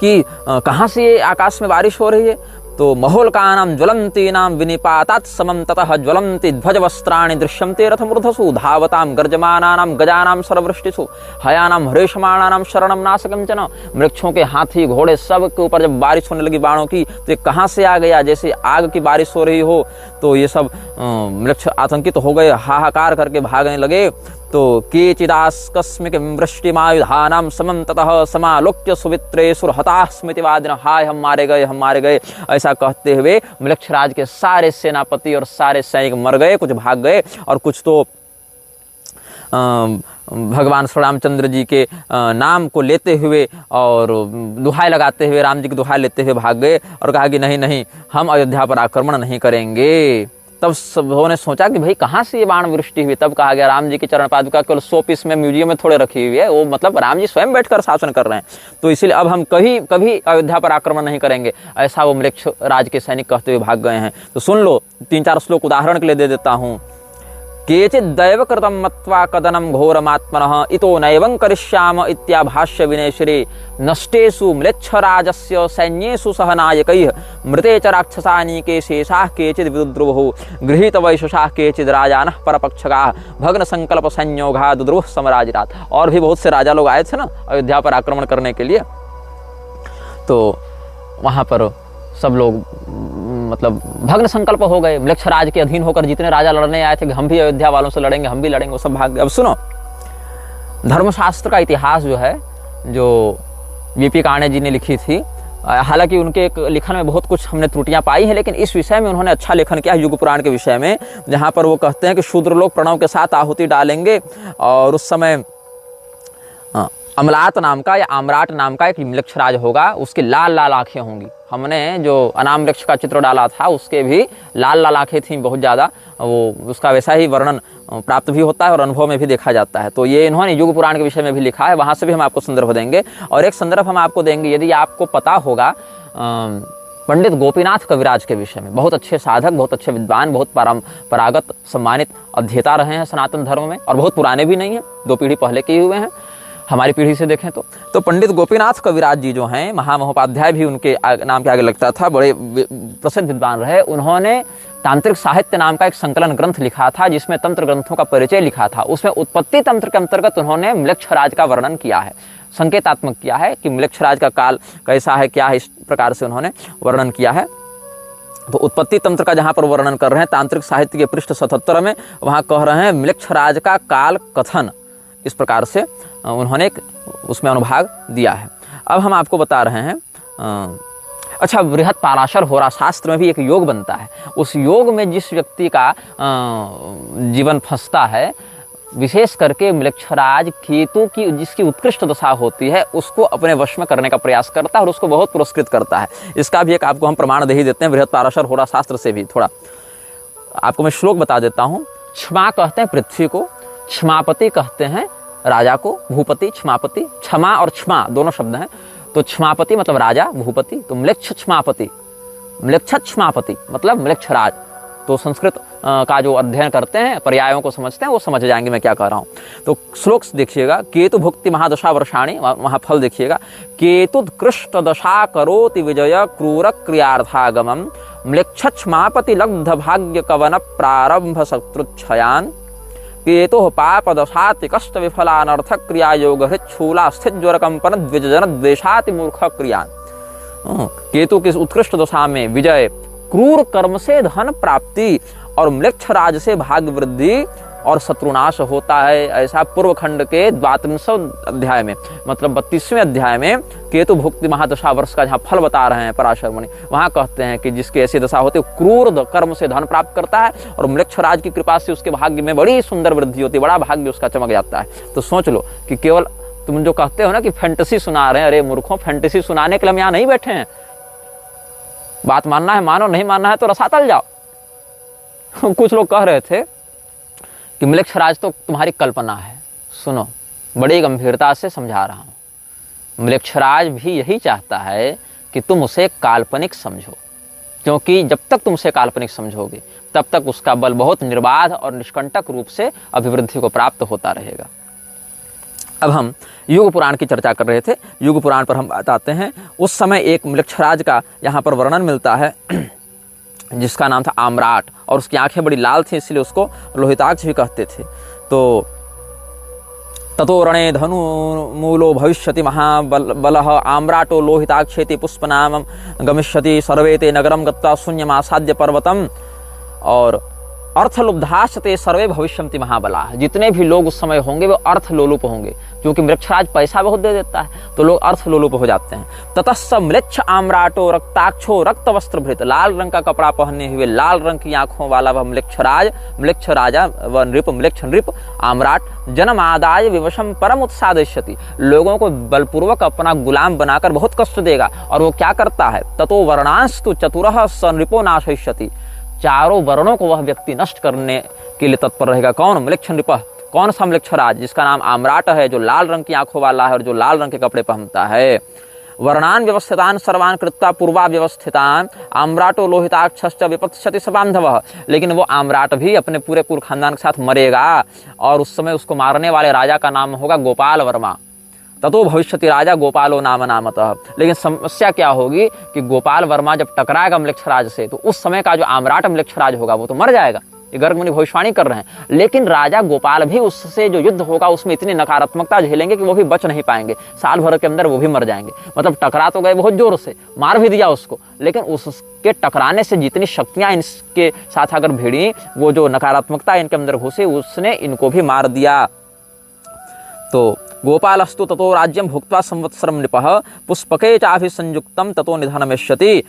कि कहाँ से ये आकाश में बारिश हो रही है, तो महोल्कानां ज्वलन्तीनां विनिपातात् समं ततः ज्वलन्ति ध्वजवस्त्राणि दृश्यन्ते रथमूर्धसु धावतां गर्जमानानां गजानां सर्ववृष्टिषु हयानां हरेशमाणानां शरणं नाशकंचन। वृक्षों के हाथी घोड़े सब के ऊपर जब बारिश होने लगी बाणों की, तो ये कहाँ से आ गया, जैसे आग की बारिश हो रही हो। तो ये सब वृक्ष आतंकित हो गए, हाहाकार करके भागने लगे। तो केचिदास्कस्मिक वृष्टिमायुधानां समं ततः समालोक्य सुवित्रेषु हताः स्मृतिवादिनः, हाय हम मारे गए, हम मारे गए, ऐसा कहते हुए मृक्षराज के सारे सेनापति और सारे सैनिक मर गए। कुछ भाग गए और कुछ तो भगवान श्री रामचंद्र जी के नाम को लेते हुए और दुहाई लगाते हुए, राम जी की दुहाई लेते हुए भाग गए और कहा कि नहीं नहीं, हम अयोध्या पर आक्रमण नहीं करेंगे। तब सबों ने सोचा कि भाई कहाँ से ये बाण वृष्टि हुई। तब कहा गया राम जी की चरण पादुका केवल 100 पीस में म्यूजियम में थोड़े रखी हुई है, वो मतलब राम जी स्वयं बैठकर शासन कर रहे हैं, तो इसीलिए अब हम कभी अयोध्या पर आक्रमण नहीं करेंगे, ऐसा वो मृक्ष राज के सैनिक कहते हुए भाग गए हैं। तो सुन लो, 3-4 श्लोक उदाहरण के लिए दे देता हूँ। केचित् दैव कृतं मत्वा कदनं घोरमात्मनः इतो नैवं करिष्याम इत्याभाष्य विनयश्री नष्टेषु म्लेच्छराजस्य सैन्येषु सह नायकैः मृते च राक्षसानीके शेषाः केचिद् विदुद्रुवुः गृहीतवैशसाः केचिद् राजानः परपक्षकाः भग्न संकल्प संयोगा दुद्रुवः समराजिरात्। और भी बहुत से राजा लोग आए थे ना अयोध्या पर आक्रमण करने के लिए, तो वहाँ पर सब लोग मतलब भग्न संकल्प हो गए। मृक्षराज के अधीन होकर जितने राजा लड़ने आए थे कि हम भी अयोध्या वालों से लड़ेंगे, हम भी लड़ेंगे, वो सब भाग गए। अब सुनो, धर्मशास्त्र का इतिहास जो है, जो वीपी काणे जी ने लिखी थी, हालांकि उनके एक लिखन में बहुत कुछ हमने त्रुटियां पाई हैं, लेकिन इस विषय में उन्होंने अच्छा लेखन किया युग पुराण के विषय में, जहां पर वो कहते हैं कि शूद्र लोग प्रणव के साथ आहुति डालेंगे और उस समय अमलात नाम का या आम्राट नाम का एक मृक्षराज होगा, उसकी लाल लाल आंखें होंगी। हमने जो अनाम वृक्ष का चित्र डाला था उसके भी लाल लाल आंखें थी बहुत ज़्यादा, वो उसका वैसा ही वर्णन प्राप्त भी होता है और अनुभव में भी देखा जाता है। तो ये इन्होंने युग पुराण के विषय में भी लिखा है, वहाँ से भी हम आपको संदर्भ देंगे। और एक संदर्भ हम आपको देंगे, यदि आपको पता होगा, पंडित गोपीनाथ कविराज के विषय में, बहुत अच्छे साधक, बहुत अच्छे विद्वान, बहुत परंपरागत सम्मानित अध्येता रहे हैं सनातन धर्म में, और बहुत पुराने भी नहीं हैं, 2 पीढ़ी पहले के हुए हैं हमारी पीढ़ी से देखें तो पंडित गोपीनाथ कविराज जी जो हैं, महामहोपाध्याय भी उनके नाम के आगे लगता था, बड़े प्रसिद्ध विद्वान रहे। उन्होंने तांत्रिक साहित्य नाम का एक संकलन ग्रंथ लिखा था, जिसमें तंत्र ग्रंथों का परिचय लिखा था। उसमें उत्पत्ति तंत्र के अंतर्गत उन्होंने मृक्षराज का वर्णन किया है, संकेतात्मक किया है कि मृक्षराज का काल कैसा है, क्या है, इस प्रकार से उन्होंने वर्णन किया है। तो उत्पत्ति तंत्र का जहाँ पर वर्णन कर रहे हैं तांत्रिक साहित्य के पृष्ठ 77 में, वहाँ कह रहे हैं मृक्षराज का काल कथन, इस प्रकार से उन्होंने उसमें अनुभाग दिया है। अब हम आपको बता रहे हैं, अच्छा, बृहत पाराशर होरा शास्त्र में भी एक योग बनता है। उस योग में जिस व्यक्ति का जीवन फंसता है, विशेष करके मृक्षराज केतु की जिसकी उत्कृष्ट दशा होती है, उसको अपने वश में करने का प्रयास करता है और उसको बहुत पुरस्कृत करता है। इसका भी एक आपको हम प्रमाण दे ही देते हैं बृहत पाराशर होरा शास्त्र से भी। थोड़ा आपको मैं श्लोक बता देता हूँ। क्षमा कहते हैं पृथ्वी को, क्षमापति कहते हैं राजा को, भूपति, क्षमापति, क्षमा और क्षमा दोनों शब्द हैं। तो क्षमापति मतलब राजा, भूपति, तो म्लेच्छ क्षमापति, म्लेच्छ क्षमापति मतलब मृक्षराज। तो संस्कृत का जो अध्ययन करते हैं, पर्यायों को समझते हैं, वो समझ जाएंगे मैं क्या कह रहा हूँ। तो श्लोक देखिएगा, केतु भुक्ति महादशा वर्षाणी, वहाँ फल देखिएगा, केतुत्कृष्ट दशा करोति विजय क्रूर क्रियार्थागमम म्लेच्छ क्षमापति लब्ध भाग्य कवन प्रारंभ शत्रुच्छयान केतु पाप दशाति कष्ट विफलानर्थ क्रिया योग हृच्छूला स्थित ज्वर कंपन द्विजन द्वेषाति मूर्ख क्रियान। केतु की उत्कृष्ट दशा में विजय, क्रूर कर्म से धन प्राप्ति और मृक्षराज से भाग्य वृद्धि और शत्रुनाश होता है। ऐसा पूर्व खंड के 32वें अध्याय में, मतलब 32वें अध्याय में केतु भुक्ति महादशा वर्ष का जहाँ फल बता रहे हैं पराशर मुनि, वहाँ कहते हैं कि जिसकी ऐसी दशा होती है, क्रूर कर्म से धन प्राप्त करता है और मृक्षराज की कृपा से उसके भाग्य में बड़ी सुंदर वृद्धि होती है, बड़ा भाग्य उसका चमक जाता है। तो सोच लो कि केवल तुम जो कहते हो ना कि फैंटेसी सुना रहे हैं, अरे मूर्खों, फैंटेसी सुनाने के लिए हम यहाँ नहीं बैठे हैं। बात मानना है मानो, नहीं मानना है तो रसातल जाओ। कुछ लोग कह रहे थे कि मृक्षराज तो तुम्हारी कल्पना है। सुनो, बड़ी गंभीरता से समझा रहा हूं। मृक्षराज भी यही चाहता है कि तुम उसे काल्पनिक समझो, क्योंकि जब तक तुम उसे काल्पनिक समझोगे तब तक उसका बल बहुत निर्बाध और निष्कंटक रूप से अभिवृद्धि को प्राप्त होता रहेगा। अब हम युग पुराण की चर्चा कर रहे थे। युग पुराण पर हम बात आते हैं। उस समय एक म्लेच्छराज का यहाँ पर वर्णन मिलता है जिसका नाम था आम्राट, और उसकी आंखें बड़ी लाल थी, इसलिए उसको लोहिताक्ष भी कहते थे। तो ततो रणे धनु मूलो भविष्यति महाबलः आम्राटो लोहिताक्षेति पुष्पनामं गमिष्यति सर्वे ते नगरं गत्वा शून्यमासाद्य पर्वतम, और अर्थलुब्धाश्च सर्वे भविष्यन्ति महाबला। जितने भी लोग उस समय होंगे वो अर्थलोलुप होंगे, क्योंकि म्लेच्छराज पैसा बहुत दे देता है तो लोग अर्थलोलुप हो जाते हैं। ततस्स म्लेच्छ आम्राटो रक्ताक्षो रक्त वस्त्रभृत, लाल रंग का कपड़ा पहने हुए लाल रंग की आंखों वाला वह म्लेच्छ राजा व नृप म्लेच्छ नृप आम्राट जनमादाय विवशम परम उत्सादयति, लोगों को बलपूर्वक अपना गुलाम बनाकर बहुत कष्ट देगा। और वो क्या करता है, ततो वर्णांस्तु चतुरः स नृपो नाशयिष्यति, चारों वर्णों को वह व्यक्ति नष्ट करने के लिए तत्पर रहेगा। कौन? म्लेच्छ नृप, कौन सा म्लेच्छराज? जिसका नाम आम्राट है, जो लाल रंग की आंखों वाला है और जो लाल रंग के कपड़े पहनता है। वर्णान व्यवस्थितान सर्वान कृत्वा पूर्वा व्यवस्थितान आम्राटो लोहिताक्षश्च विपत्स्यति स बांधवः, लेकिन वो आम्राट भी अपने पूरे कुल खानदान के साथ मरेगा, और उस समय उसको मारने वाले राजा का नाम होगा गोपाल वर्मा। ततो भविष्यति राजा गोपालो नाम नामतः। लेकिन समस्या क्या होगी कि गोपाल वर्मा जब टकराएगा म्लेच्छराज से, तो उस समय का जो आम्राट म्लेच्छराज होगा वो तो मर जाएगा। ये गर्ग मुनि भविष्यवाणी कर रहे हैं। लेकिन राजा गोपाल भी उससे जो युद्ध होगा उसमें इतनी नकारात्मकता झेलेंगे कि वो भी बच नहीं पाएंगे, साल भर के अंदर वो भी मर जाएंगे। मतलब टकरा तो गए बहुत जोर से, मार भी दिया उसको, लेकिन उसके टकराने से जितनी शक्तियां इनके साथ अगर भिड़ी, वो जो नकारात्मकता इनके अंदर घुसी, उसने इनको भी मार दिया। तो गोपालस्तु ततो राज्यम भुक्त्वा संवत्सरम नृपः पुष्पके चाभिसंयुक्तम ततो निधनमेष्यति,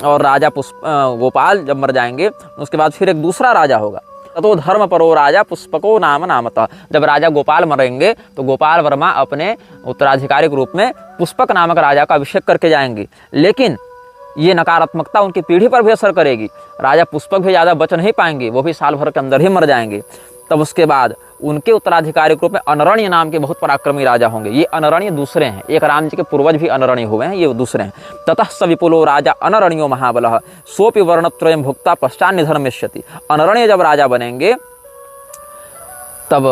और राजा गोपाल जब मर जाएंगे उसके बाद फिर एक दूसरा राजा होगा। ततो धर्म परो राजा पुष्पको नाम नामतः, जब राजा गोपाल मरेंगे तो गोपाल वर्मा अपने उत्तराधिकारी के रूप में पुष्पक नामक राजा का अभिषेक करके जाएंगे। लेकिन ये नकारात्मकता उनकी पीढ़ी पर भी असर करेगी, राजा पुष्पक भी ज़्यादा बच नहीं पाएंगे, वो भी साल भर के अंदर ही मर जाएंगे। तब उसके बाद उनके उत्तराधिकारी के रूप में अनरण्य नाम के बहुत पराक्रमी राजा होंगे। ये अनरण्य दूसरे हैं, एक राम जी के पूर्वज भी अनरण्य हुए हैं, ये दूसरे हैं। ततः स विपुलो राजा अनरण्यो महाबलः सोपि वर्णत्रयं भुक्त्वा पश्चात् निधनमेष्यति, अनरण्य जब राजा बनेंगे तब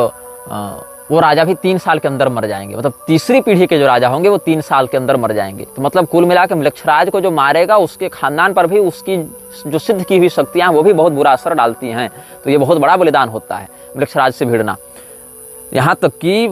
वो राजा भी 3 साल के अंदर मर जाएंगे। मतलब तीसरी पीढ़ी के जो राजा होंगे वो 3 साल के अंदर मर जाएंगे। तो मतलब कुल मिला के म्लेच्छराज को जो मारेगा उसके खानदान पर भी उसकी जो सिद्ध की हुई शक्तियां वो भी बहुत बुरा असर डालती हैं। तो ये बहुत बड़ा बलिदान होता है म्लेच्छराज से भिड़ना। यहाँ तक कि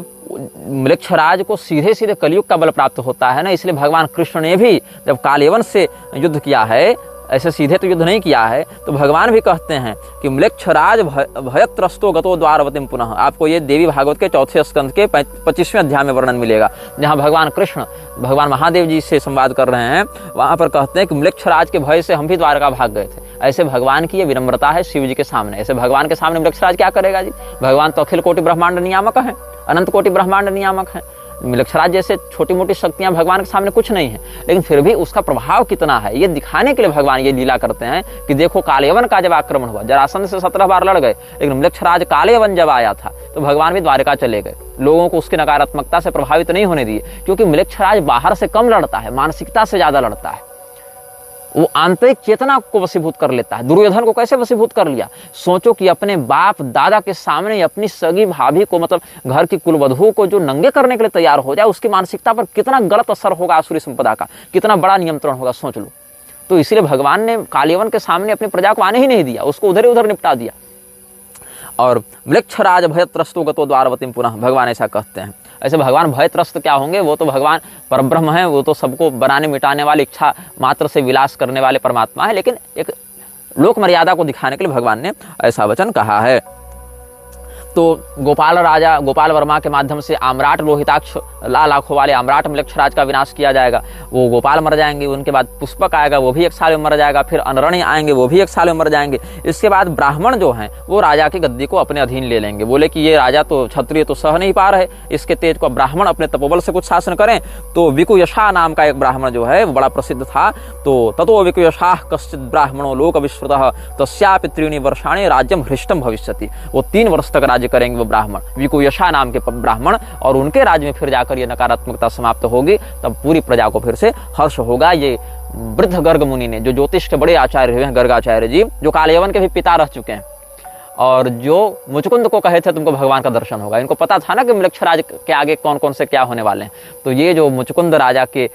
म्लेच्छराज को सीधे सीधे कलयुग का बल प्राप्त होता है ना, इसलिए भगवान कृष्ण ने भी जब कालयवन से युद्ध किया है, ऐसे सीधे तो युद्ध नहीं किया है, तो भगवान भी कहते हैं कि म्लेच्छराज भयत्रस्तो गतो द्वारवतीम पुनः। आपको ये देवी भागवत के 4 स्कंद के 25वें अध्याय में वर्णन मिलेगा, जहाँ भगवान कृष्ण भगवान महादेव जी से संवाद कर रहे हैं। वहाँ पर कहते हैं कि म्लेच्छराज के भय से हम भी द्वारका भाग गए थे। ऐसे भगवान की ये विनम्रता है शिव जी के सामने। ऐसे भगवान के सामने म्लेच्छराज क्या करेगा जी? भगवान तो अखिल कोटि ब्रह्मांड नियामक है, अनंत कोटि ब्रह्मांड नियामक है। म्लेच्छराज जैसे छोटी मोटी शक्तियां भगवान के सामने कुछ नहीं है, लेकिन फिर भी उसका प्रभाव कितना है ये दिखाने के लिए भगवान ये लीला करते हैं कि देखो कालयवन का जब आक्रमण हुआ, जरासंध से 17 बार लड़ गए, लेकिन म्लेच्छराज कालयवन जब आया था तो भगवान भी द्वारका चले गए। लोगों को उसकी नकारात्मकता से प्रभावित नहीं होने दिए, क्योंकि म्लेच्छराज बाहर से कम लड़ता है, मानसिकता से ज्यादा लड़ता है। वो आंतरिक चेतना को वशीभूत कर लेता है। दुर्योधन को कैसे वशीभूत कर लिया? सोचो कि अपने बाप दादा के सामने अपनी सगी भाभी को, मतलब घर की कुलवधू को जो नंगे करने के लिए तैयार हो जाए, उसकी मानसिकता पर कितना गलत असर होगा, आसुरी संपदा का कितना बड़ा नियंत्रण होगा, सोच लो। तो इसलिए भगवान ने कालयवन के सामने अपनी प्रजा को आने ही नहीं दिया, उसको उधर ही उधर निपटा दिया। और म्लेच्छराज भयत्रस्तो गतो द्वारवतीम पुनः, भगवान ऐसा कहते हैं। ऐसे भगवान भयत्रस्त क्या होंगे? वो तो भगवान परब्रह्म है, वो तो सबको बनाने मिटाने वाली इच्छा मात्र से विलास करने वाले परमात्मा है, लेकिन एक लोक मर्यादा को दिखाने के लिए भगवान ने ऐसा वचन कहा है। तो गोपाल वर्मा के माध्यम से आम्राट लोहिताक्ष लाल आंखों वाले आम्राट म्लेच्छराज का विनाश किया जाएगा। वो गोपाल मर जाएंगे, उनके बाद पुष्पक आएगा, वो भी 1 साल में मर जाएगा, फिर अनरण्य आएंगे, वो भी 1 साल में मर जाएंगे। इसके बाद ब्राह्मण जो हैं वो राजा की गद्दी को अपने अधीन ले लेंगे। बोले कि ये राजा तो क्षत्रिय तो सह नहीं पा रहे, इसके तेज को ब्राह्मण अपने तपोबल से कुछ शासन करें। तो विकुयशा नाम का एक ब्राह्मण जो है वो बड़ा प्रसिद्ध था। तो ततो विकुयशा कश्चित ब्राह्मणो लोक विश्रुतः तस्यापि 3 वर्षाणि राज्यम हृष्टम भविष्यति। वो 3 वर्ष तक राज्य करेंगे वो ब्राह्मण, विकुयशा नाम के ब्राह्मण, और उनके राज्य में फिर जाकर ये नकारात्मकता समाप्त होगी, तब पूरी प्रजा को फिर से हर्ष होगा। ये वृद्ध गर्ग मुनि ने, जो ज्योतिष के बड़े आचार्य हुए हैं, गर्गाचार्य जी, जो कालयवन के भी पिता रह चुके हैं, और जो मुचकुंद को कहे थे तुमको भगवान का दर्शन होगा, इनको पता था ना कि मृक्षराज के आगे कौन कौन से क्या होने वाले हैं। तो ये जो मुचकुंद राजा के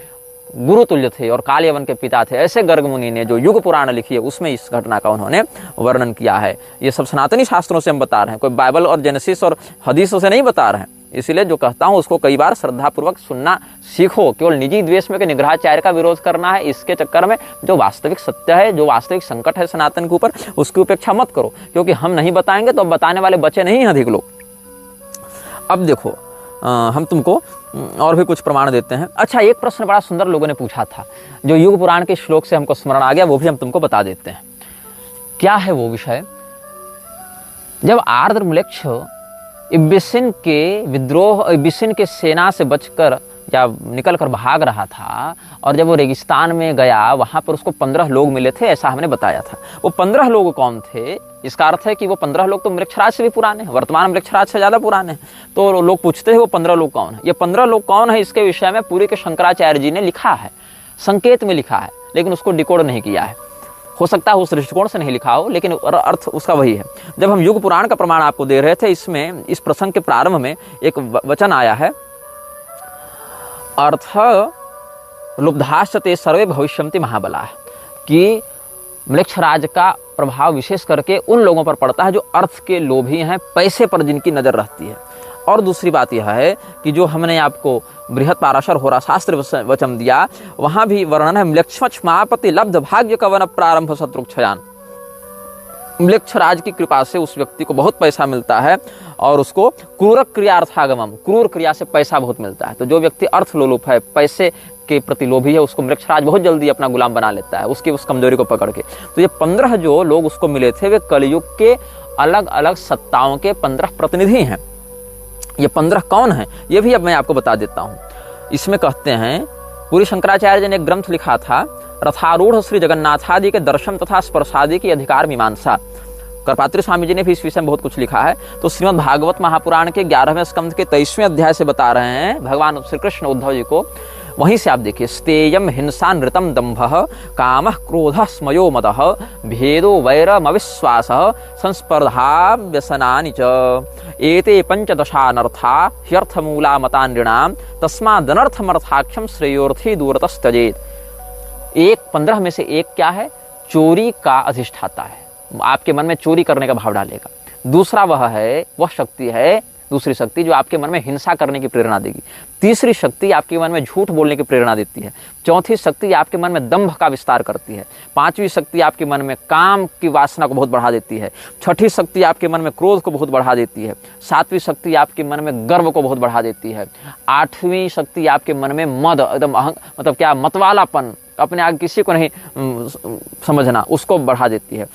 गुरु तुल्य थे और कालयवन के पिता थे, ऐसे गर्ग मुनि ने जो युग पुराण लिखी है उसमें इस घटना का उन्होंने वर्णन किया है। ये सब सनातनी शास्त्रों से हम बता रहे हैं, कोई बाइबल और जेनेसिस और हदीसों से नहीं बता रहे हैं। इसलिए जो कहता हूं उसको कई बार श्रद्धापूर्वक सुनना सीखो। केवल निजी द्वेष में कि निग्रहाचार्य का विरोध करना है, इसके चक्कर में जो वास्तविक सत्य है, जो वास्तविक संकट है सनातन के ऊपर, उसकी उपेक्षा मत करो, क्योंकि हम नहीं बताएंगे तो बताने वाले बचे नहीं हैं अधिक लोग। अब देखो हम तुमको और भी कुछ प्रमाण देते हैं। अच्छा, एक प्रश्न बड़ा सुंदर लोगों ने पूछा था, जो युग पुराण के श्लोक से हमको स्मरण आ गया, वो भी हम तुमको बता देते हैं। क्या है वो विषय? जब आर्द्रम्लेच्छ इब्बिसिन के विद्रोह, इब्बिसिन के सेना से बचकर या निकलकर भाग रहा था, और जब वो रेगिस्तान में गया, वहां पर उसको 15 लोग मिले थे, ऐसा हमने बताया था। वो 15 लोग कौन थे? इसका अर्थ है कि वो 15 लोग तो मृक्षराज से भी पुराने हैं, वर्तमान मृक्षराज से ज्यादा पुराने हैं। तो लोग पूछते हैं वो 15 लोग कौन है। ये 15 लोग कौन है, इसके विषय में पूरी के शंकराचार्य जी ने लिखा है, संकेत में लिखा है, लेकिन उसको डिकोड नहीं किया है। हो सकता है उस दृष्टिकोण से नहीं लिखा हो, लेकिन अर्थ उसका वही है। जब हम युग पुराण का प्रमाण आपको दे रहे थे, इसमें इस प्रसंग के प्रारंभ में एक वचन आया है, अर्थ लुब्धाश्चते सर्वे भविष्यन्ति महाबला, कि मृक्षराज का प्रभाव विशेष करके उन लोगों पर पड़ता है जो अर्थ के लोभी हैं, पैसे पर जिनकी नजर रहती है। और दूसरी बात यह है कि जो हमने आपको बृहत पाराशर होरा शास्त्र वचन दिया, वहां भी वर्णन है, म्लेच्छमापति लब्ध भाग्य कवन प्रारंभ शत्रुक्षयान। मृक्षराज की कृपा से उस व्यक्ति को बहुत पैसा मिलता है और उसको क्रूर क्रियार्थागमम, क्रूर क्रिया से पैसा बहुत मिलता है। तो जो व्यक्ति अर्थ लोलुप है, पैसे के प्रति लोभी है, उसको मृक्षराज बहुत जल्दी अपना गुलाम बना लेता है, उसकी उस कमजोरी को पकड़ के। तो ये 15 जो लोग उसको मिले थे, वे कलयुग के अलग अलग सत्ताओं के 15 प्रतिनिधि हैं। ये 15 कौन हैं, ये भी अब मैं आपको बता देता हूं। इसमें कहते हैं, पूरी शंकराचार्य जी ने एक ग्रंथ लिखा था, रथारूढ़ श्री जगन्नाथादि के दर्शन तथा स्पर्शादि की अधिकार मीमांसा। करपात्री स्वामी जी ने भी इस विषय में बहुत कुछ लिखा है। तो श्रीमद् भागवत महापुराण के 11वें स्कंध के 23वें अध्याय से बता रहे हैं भगवान श्री कृष्ण उद्धव जी को। वहीं से आप देखिए, स्तेयम हिंसा नृतम दंभः कामः क्रोधः स्मयो मदः भेदो वैरमविश्वासः संस्पर्धा व्यसनानि च एते पंचदशानर्था ह्यर्थमूला मतान्नृणाम तस्मादनर्थमर्थाख्यम श्रेयोर्थी दूरतस्तजेत। एक 15 में से एक क्या है? चोरी का अधिष्ठाता है, आपके मन में चोरी करने का भाव डालेगा। दूसरा वह शक्ति है, दूसरी शक्ति जो आपके मन में हिंसा करने की प्रेरणा देगी। तीसरी शक्ति आपके मन में झूठ बोलने की प्रेरणा देती है। चौथी शक्ति आपके मन में दंभ का विस्तार करती है। पांचवी शक्ति आपके मन में काम की वासना को बहुत बढ़ा देती है। छठी शक्ति आपके मन में क्रोध को बहुत बढ़ा देती है। सातवीं शक्ति आपके मन में गर्व को बहुत बढ़ा देती है। आठवीं शक्ति आपके मन में मद, एकदम मतलब क्या, मतवालापन, अपने आगे किसी को नहीं समझना, उसको बढ़ा देती है।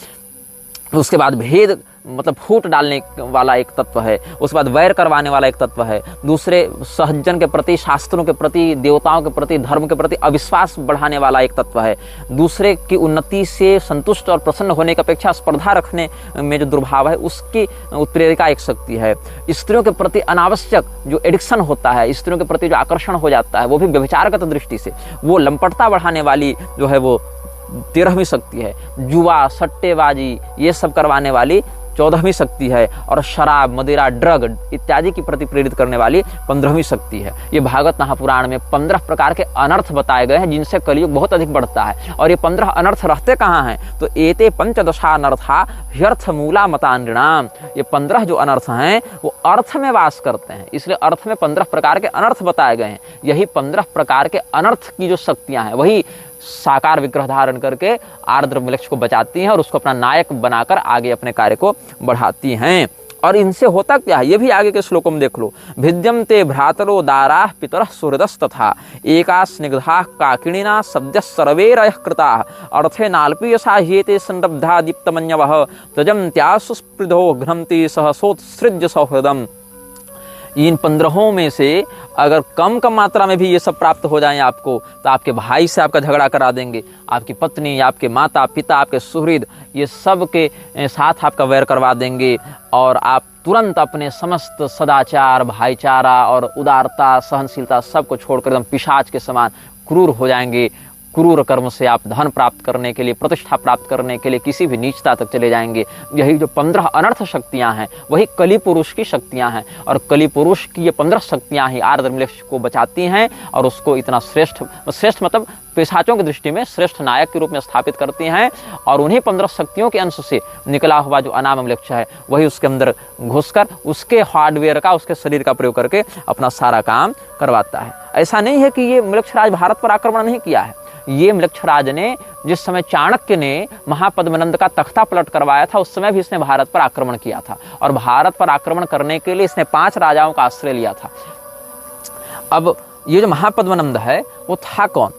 उसके बाद भेद मतलब फूट डालने वाला एक तत्व है। उसके बाद वैर करवाने वाला एक तत्व है। दूसरे सहजन के प्रति, शास्त्रों के प्रति, देवताओं के प्रति, धर्म के प्रति अविश्वास बढ़ाने वाला एक तत्व है। दूसरे की उन्नति से संतुष्ट और प्रसन्न होने की अपेक्षा स्पर्धा रखने में जो दुर्भाव है, उसकी उत्प्रेरिका एक शक्ति है। स्त्रियों के प्रति अनावश्यक जो एडिक्शन होता है, स्त्रियों के प्रति जो आकर्षण हो जाता है, वो भी व्यभिचारगत दृष्टि से, वो लंपटता बढ़ाने वाली जो है वो 13वीं शक्ति है। जुआ, सट्टेबाजी, ये सब करवाने वाली 14वीं शक्ति है। और शराब, मदिरा, ड्रग इत्यादि की प्रति प्रेरित करने वाली 15वीं शक्ति है। ये भागवत महापुराण में 15 प्रकार के अनर्थ बताए गए हैं, जिनसे कलयुग बहुत अधिक बढ़ता है। और ये 15 अनर्थ रहते कहाँ हैं? तो एते पंचदशा अनर्था ह्यर्थ मूला मतान्नृणाम। ये 15 जो अनर्थ हैं वो अर्थ में वास करते हैं, इसलिए अर्थ में 15 प्रकार के अनर्थ बताए गए हैं। यही 15 प्रकार के अनर्थ की जो शक्तियां हैं, वही साकार विग्रह धारण करके आर्द्रम्लेच्छ को बचाती हैं और उसको अपना नायक बनाकर आगे अपने कार्य को बढ़ाती हैं। और इनसे होता क्या है, ये भी आगे के श्लोकों में देख लो। भिद्यम ते भ्रातरो दाराः पितरः सुहृदस्तथा एका स्निग्धाः काकिणिना सद्यः सर्वैरयः कृताः अर्थे नाल्पीयसा ह्येते संरब्धा दीप्तमन्यवः तजन्त्या सुस्पृधो घ्नन्ति सहसोत्सृज्य सौहृदम्। इन 15 में से अगर कम मात्रा में भी ये सब प्राप्त हो जाएं आपको, तो आपके भाई से आपका झगड़ा करा देंगे, आपकी पत्नी, आपके माता पिता, आपके सुहृद, ये सब के साथ आपका वैर करवा देंगे। और आप तुरंत अपने समस्त सदाचार, भाईचारा और उदारता, सहनशीलता सबको छोड़कर एकदम पिशाच के समान क्रूर हो जाएंगे। क्रूर कर्म से आप धन प्राप्त करने के लिए, प्रतिष्ठा प्राप्त करने के लिए किसी भी नीचता तक चले जाएंगे। यही जो 15 अनर्थ शक्तियां हैं वही कली पुरुष की शक्तियां हैं, और कली पुरुष की ये 15 शक्तियां ही आर्द्रमलेक्ष को बचाती हैं और उसको इतना श्रेष्ठ मतलब पिशाचों की दृष्टि में श्रेष्ठ नायक के रूप में स्थापित करती हैं। और उन्हीं 15 शक्तियों के अंश से निकला हुआ जो अनाममलेक्ष है वही उसके अंदर घुसकर उसके हार्डवेयर का, उसके शरीर का प्रयोग करके अपना सारा काम करवाता है। ऐसा नहीं है कि ये मलेक्षराज भारत पर आक्रमण नहीं किया है। ये मलेक्षराज ने जिस समय चाणक्य ने महापद्मनंद का तख्ता पलट करवाया था उस समय भी इसने भारत पर आक्रमण किया था, और भारत पर आक्रमण करने के लिए इसने 5 राजाओं का आश्रय लिया था। अब ये जो महापद्मनंद है वो था कौन?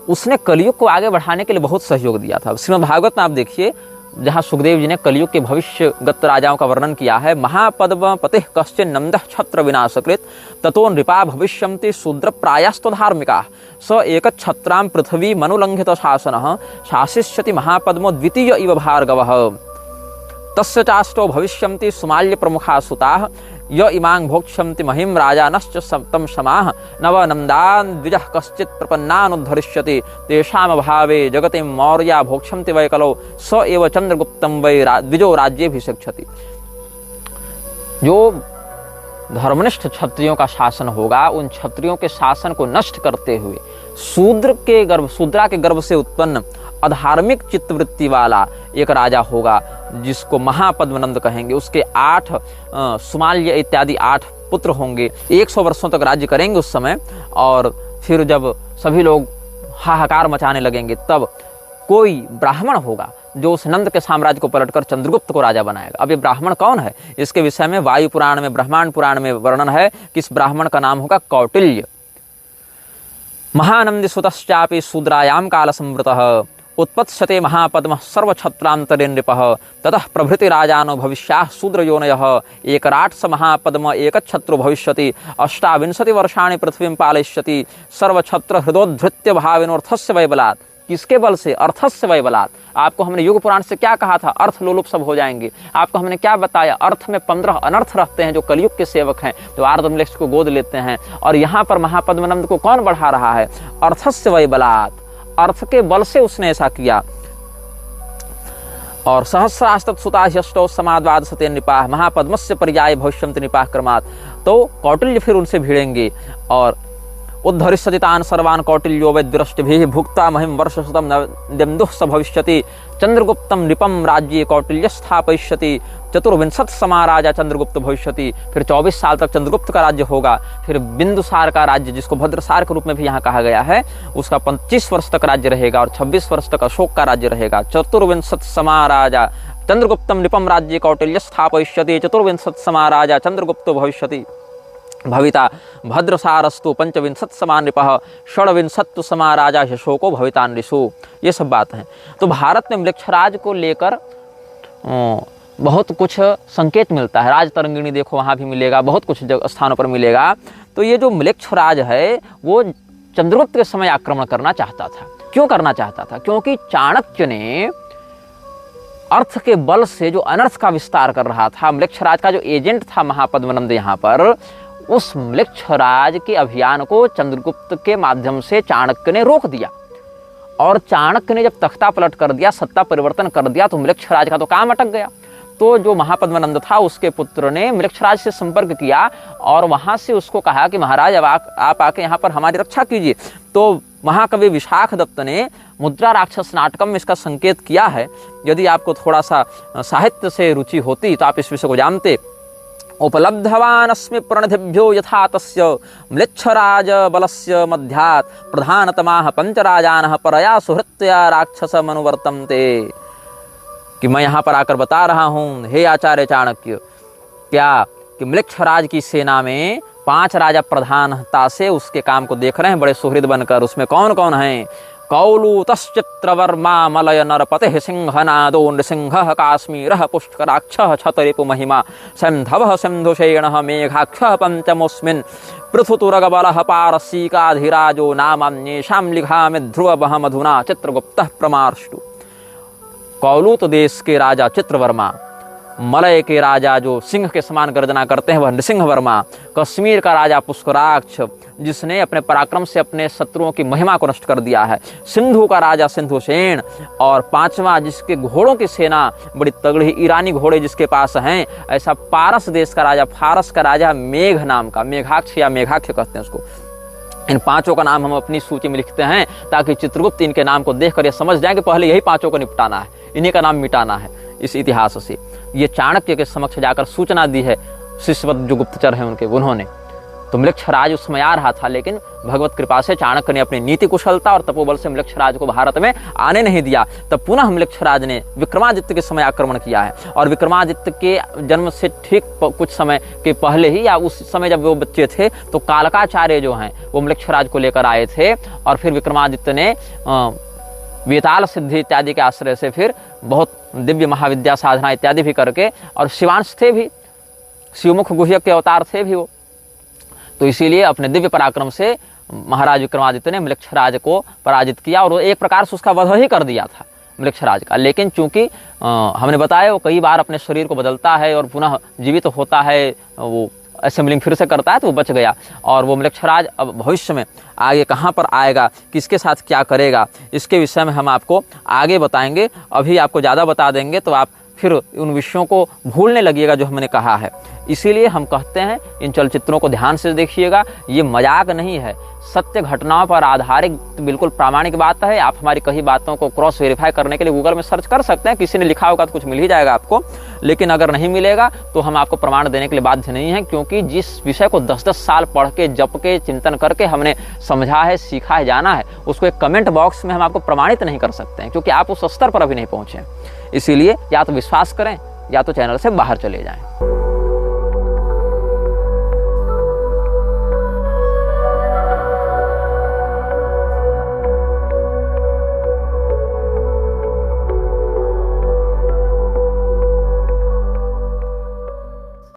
उसने कलयुग को आगे बढ़ाने के लिए बहुत सहयोग दिया था। श्रीमद् भागवत में आप देखिए, जहाँ सुखदेव जी ने कलयुग के भविष्यगत राजाओं का वर्णन किया है। महापद्म पतिः कश्चिन नंदः छत्र विनाशकृत ततो नृपा भविष्यन्ति शूद्र प्रायस्तु धार्मिकाः स एक छत्रां पृथ्वी मनुलंघित शासनः शासिष्यति महापद्मो द्वितीय इव भार्गवः तस्य चाष्टो भविष्यन्ति सुमाल्य प्रमुखा सुताः य इमां भोक्ष्यन्ति महिं राजानश्च सप्तम समाः नव नन्दान् द्विजः कश्चित् प्रपन्नानुद्धरिष्यति तेषां भावे जगति मौर्या भोक्ष्यन्ति वै कलौ स एव चंद्रगुप्तं वै द्विजो राज्येभिषिक्षति। जो धर्मनिष्ठ क्षत्रियों का शासन होगा, उन क्षत्रियों के शासन को नष्ट करते हुए शूद्रा के गर्भ से उत्पन्न अधार्मिक चित्तवृत्ति वाला एक राजा होगा जिसको महापद्मनंद कहेंगे। उसके 8 सुमाल्य इत्यादि 8 पुत्र होंगे। 100 वर्षों तक राज्य करेंगे उस समय, और फिर जब सभी लोग हाहाकार मचाने लगेंगे तब कोई ब्राह्मण होगा जो उस नंद के साम्राज्य को पलटकर चंद्रगुप्त को राजा बनाएगा। अब ये ब्राह्मण कौन है? इसके विषय में वायु पुराण में, ब्रह्मांड पुराण में वर्णन है कि इस ब्राह्मण का नाम होगा कौटिल्य। महानंदी सुतश्चापि शूद्रायाम काल संवृतः उत्पत्स्यते महापद्मः सर्वक्षत्रांतरे नृपः ततः प्रभृति राजानो भविष्याः शूद्रयोनयः एकराट् स महापद्म एकच्छत्रो भविष्यति 28 वर्षाणि पृथ्वीं पालयिष्यति सर्वक्षत्र हृदोद्धृत्य भाविनोऽर्थस्य वैबलात्। किसके बल से? अर्थस्य वैबलात्। आपको हमने युग पुराण से क्या कहा था? अर्थ लोलुप सब हो जाएंगे। आपको हमने क्या बताया? अर्थ में 15 अनर्थ रहते हैं जो कलयुग के सेवक हैं, जो आर्द्रमलेक्ष को गोद लेते हैं। और यहाँ पर महापद्मनंद को कौन बढ़ा रहा है? अर्थस्य वैबलात्, अर्थ के बल से उसने ऐसा किया। और सहस्रास्तुताह्यष्टौ समाद्वादशते नृपाः महापद्मस्य पर्याय भविष्यन्ति नृपाः क्रमात्। तो कौटिल्य फिर उनसे भिड़ेंगे और उद्धरिष्यति तान् सर्वान् कौटिल्यो वैद्यरष्टिभिः भुक्ता महिं वर्षशतं नवेन्दुः स भविष्यति चंद्रगुप्तं नृपं राज्ये कौटिल्य स्थापयिष्यति 24 समा राजा चंद्रगुप्त भविष्यति। फिर 24 साल तक चंद्रगुप्त का राज्य होगा। फिर बिंदुसार का राज्य, जिसको भद्रसार के रूप में भी यहाँ कहा गया है, उसका 25 वर्ष तक राज्य रहेगा और 26 वर्ष तक अशोक का राज्य रहेगा। 24 समा राजा चंद्रगुप्तं नृपं राज्ये कौटिल्य स्थापयिष्यति 24 समा राजा चंद्रगुप्तो भविष्यति भविता भद्रसारस्तु 25 समा नृपः 26 समा राजा अशोको भविता नृषु। ये सब बात है। तो भारत में मलेक्षराज को लेकर बहुत कुछ संकेत मिलता है। राज तरंगिणी देखो, वहाँ भी मिलेगा, बहुत कुछ स्थानों पर मिलेगा। तो ये जो मलेक्षराज है वो चंद्रगुप्त के समय आक्रमण करना चाहता था। क्यों करना चाहता था? क्योंकि चाणक्य ने अर्थ के बल से जो अनर्थ का विस्तार कर रहा था, मलेक्षराज का जो एजेंट था महापद्मनंद यहाँ पर, उस मलेक्षराज के अभियान को चंद्रगुप्त के माध्यम से चाणक्य ने रोक दिया। और चाणक्य ने जब तख्ता पलट कर दिया, सत्ता परिवर्तन कर दिया, तो मलेक्षराज का तो काम अटक गया। तो जो महापद्मनंद था उसके पुत्र ने मलेक्षराज से संपर्क किया और वहां से उसको कहा कि महाराज अब आप आके यहाँ पर हमारी रक्षा कीजिए। तो महाकवि विशाख दत्त ने मुद्रा राक्षस नाटकम में इसका संकेत किया है। यदि आपको थोड़ा सा साहित्य से रुचि होती तो आप इस विषय को जानते। उपलब्धवानस्मि प्रणिधिभ्यो यथा तस्य म्लेच्छराज बलस्य मध्यात् प्रधानतमाः पंचराजानः परया सुहृत्या राक्षस मनुवर्तन्ते। कि मैं यहाँ पर आकर बता रहा हूँ, हे आचार्य चाणक्य, क्या कि मलेक्षराज की सेना में 5 राजा प्रधानता से उसके काम को देख रहे हैं बड़े सुहृद बनकर। उसमें कौन कौन हैं? कौलूतश्चित्रवर्मा मलय नरपतिः सिंहनादो नृसिंहः काश्मीरः पुष्कराक्षः छतरिपु महिमा सैन्धवः सिन्धुशेणः मेघाक्षः पंचमोऽस्मिन् पृथुतुरगबलः पारसीकाधिराजो नामान्येषां लिखामि ध्रुवमहमधुना चित्रगुप्तः प्रमार्ष्टु। कौलूत देश के राजा चित्रवर्मा मलय के राजा जो सिंह के समान गर्जना करते हैं वह नृसिंह वर्मा, कश्मीर का राजा पुष्कराक्ष जिसने अपने पराक्रम से अपने शत्रुओं की महिमा को नष्ट कर दिया है, सिंधु का राजा सिंधुसेन, और पांचवा जिसके घोड़ों की सेना बड़ी तगड़ी ईरानी घोड़े जिसके पास हैं, ऐसा पारस देश का राजा, फारस का राजा मेघ नाम का, मेघाक्ष या मेघाक्ष कहते हैं उसको। इन पांचों का नाम हम अपनी सूची में लिखते हैं ताकि चित्रगुप्त इनके नाम को देखकर ये समझ जाए कि पहले यही पांचों को निपटाना है, इन्हीं का नाम मिटाना है इस इतिहास से। ये चाणक्य के समक्ष जाकर सूचना दी है, शिष्यवत जो गुप्तचर हैं उनके, उन्होंने। तो म्लेच्छराज उस समय आ रहा था, लेकिन भगवत कृपा से चाणक्य ने अपनी नीति कुशलता और तपोबल से म्लेच्छराज को भारत में आने नहीं दिया। तब पुनः म्लेच्छराज ने विक्रमादित्य के समय आक्रमण किया है, और विक्रमादित्य के जन्म से ठीक कुछ समय के पहले ही या उस समय जब वो बच्चे थे तो कालकाचार्य जो हैं वो म्लेच्छराज को लेकर आए थे, और फिर विक्रमादित्य ने वेताल सिद्धि इत्यादि के आश्रय से फिर बहुत दिव्य महाविद्या साधना इत्यादि भी करके, और शिवांश थे भी, शिवमुख गुह्यक के अवतार थे भी वो, तो इसीलिए अपने दिव्य पराक्रम से महाराज विक्रमादित्य ने म्लेच्छराज को पराजित किया, और वो एक प्रकार से उसका वध ही कर दिया था म्लेच्छराज का। लेकिन चूंकि हमने बताया वो कई बार अपने शरीर को बदलता है और पुनः जीवित होता है, वो असेंबलिंग फिर से करता है, तो वो बच गया। और वो म्लेच्छराज अब भविष्य में आगे कहाँ पर आएगा, किसके साथ क्या करेगा, इसके विषय में हम आपको आगे बताएंगे। अभी आपको ज़्यादा बता देंगे तो आप फिर उन विषयों को भूलने लगिएगा जो हमने कहा है। इसीलिए हम कहते हैं इन चलचित्रों को ध्यान से देखिएगा, ये मजाक नहीं है, सत्य घटनाओं पर आधारित बिल्कुल प्रामाणिक बात है। आप हमारी कई बातों को क्रॉस वेरीफाई करने के लिए गूगल में सर्च कर सकते हैं, किसी ने लिखा होगा तो कुछ मिल ही जाएगा आपको, लेकिन अगर नहीं मिलेगा तो हम आपको प्रमाण देने के लिए बाध्य नहीं है, क्योंकि जिस विषय को 10-10 साल पढ़ के, जप के, चिंतन करके हमने समझा है, सीखा है, जाना है, उसको एक कमेंट बॉक्स में हम आपको प्रमाणित नहीं कर सकते हैं, क्योंकि आप उस स्तर पर अभी नहीं पहुंचे। इसीलिए या तो विश्वास करें या तो चैनल से बाहर चले जाएं।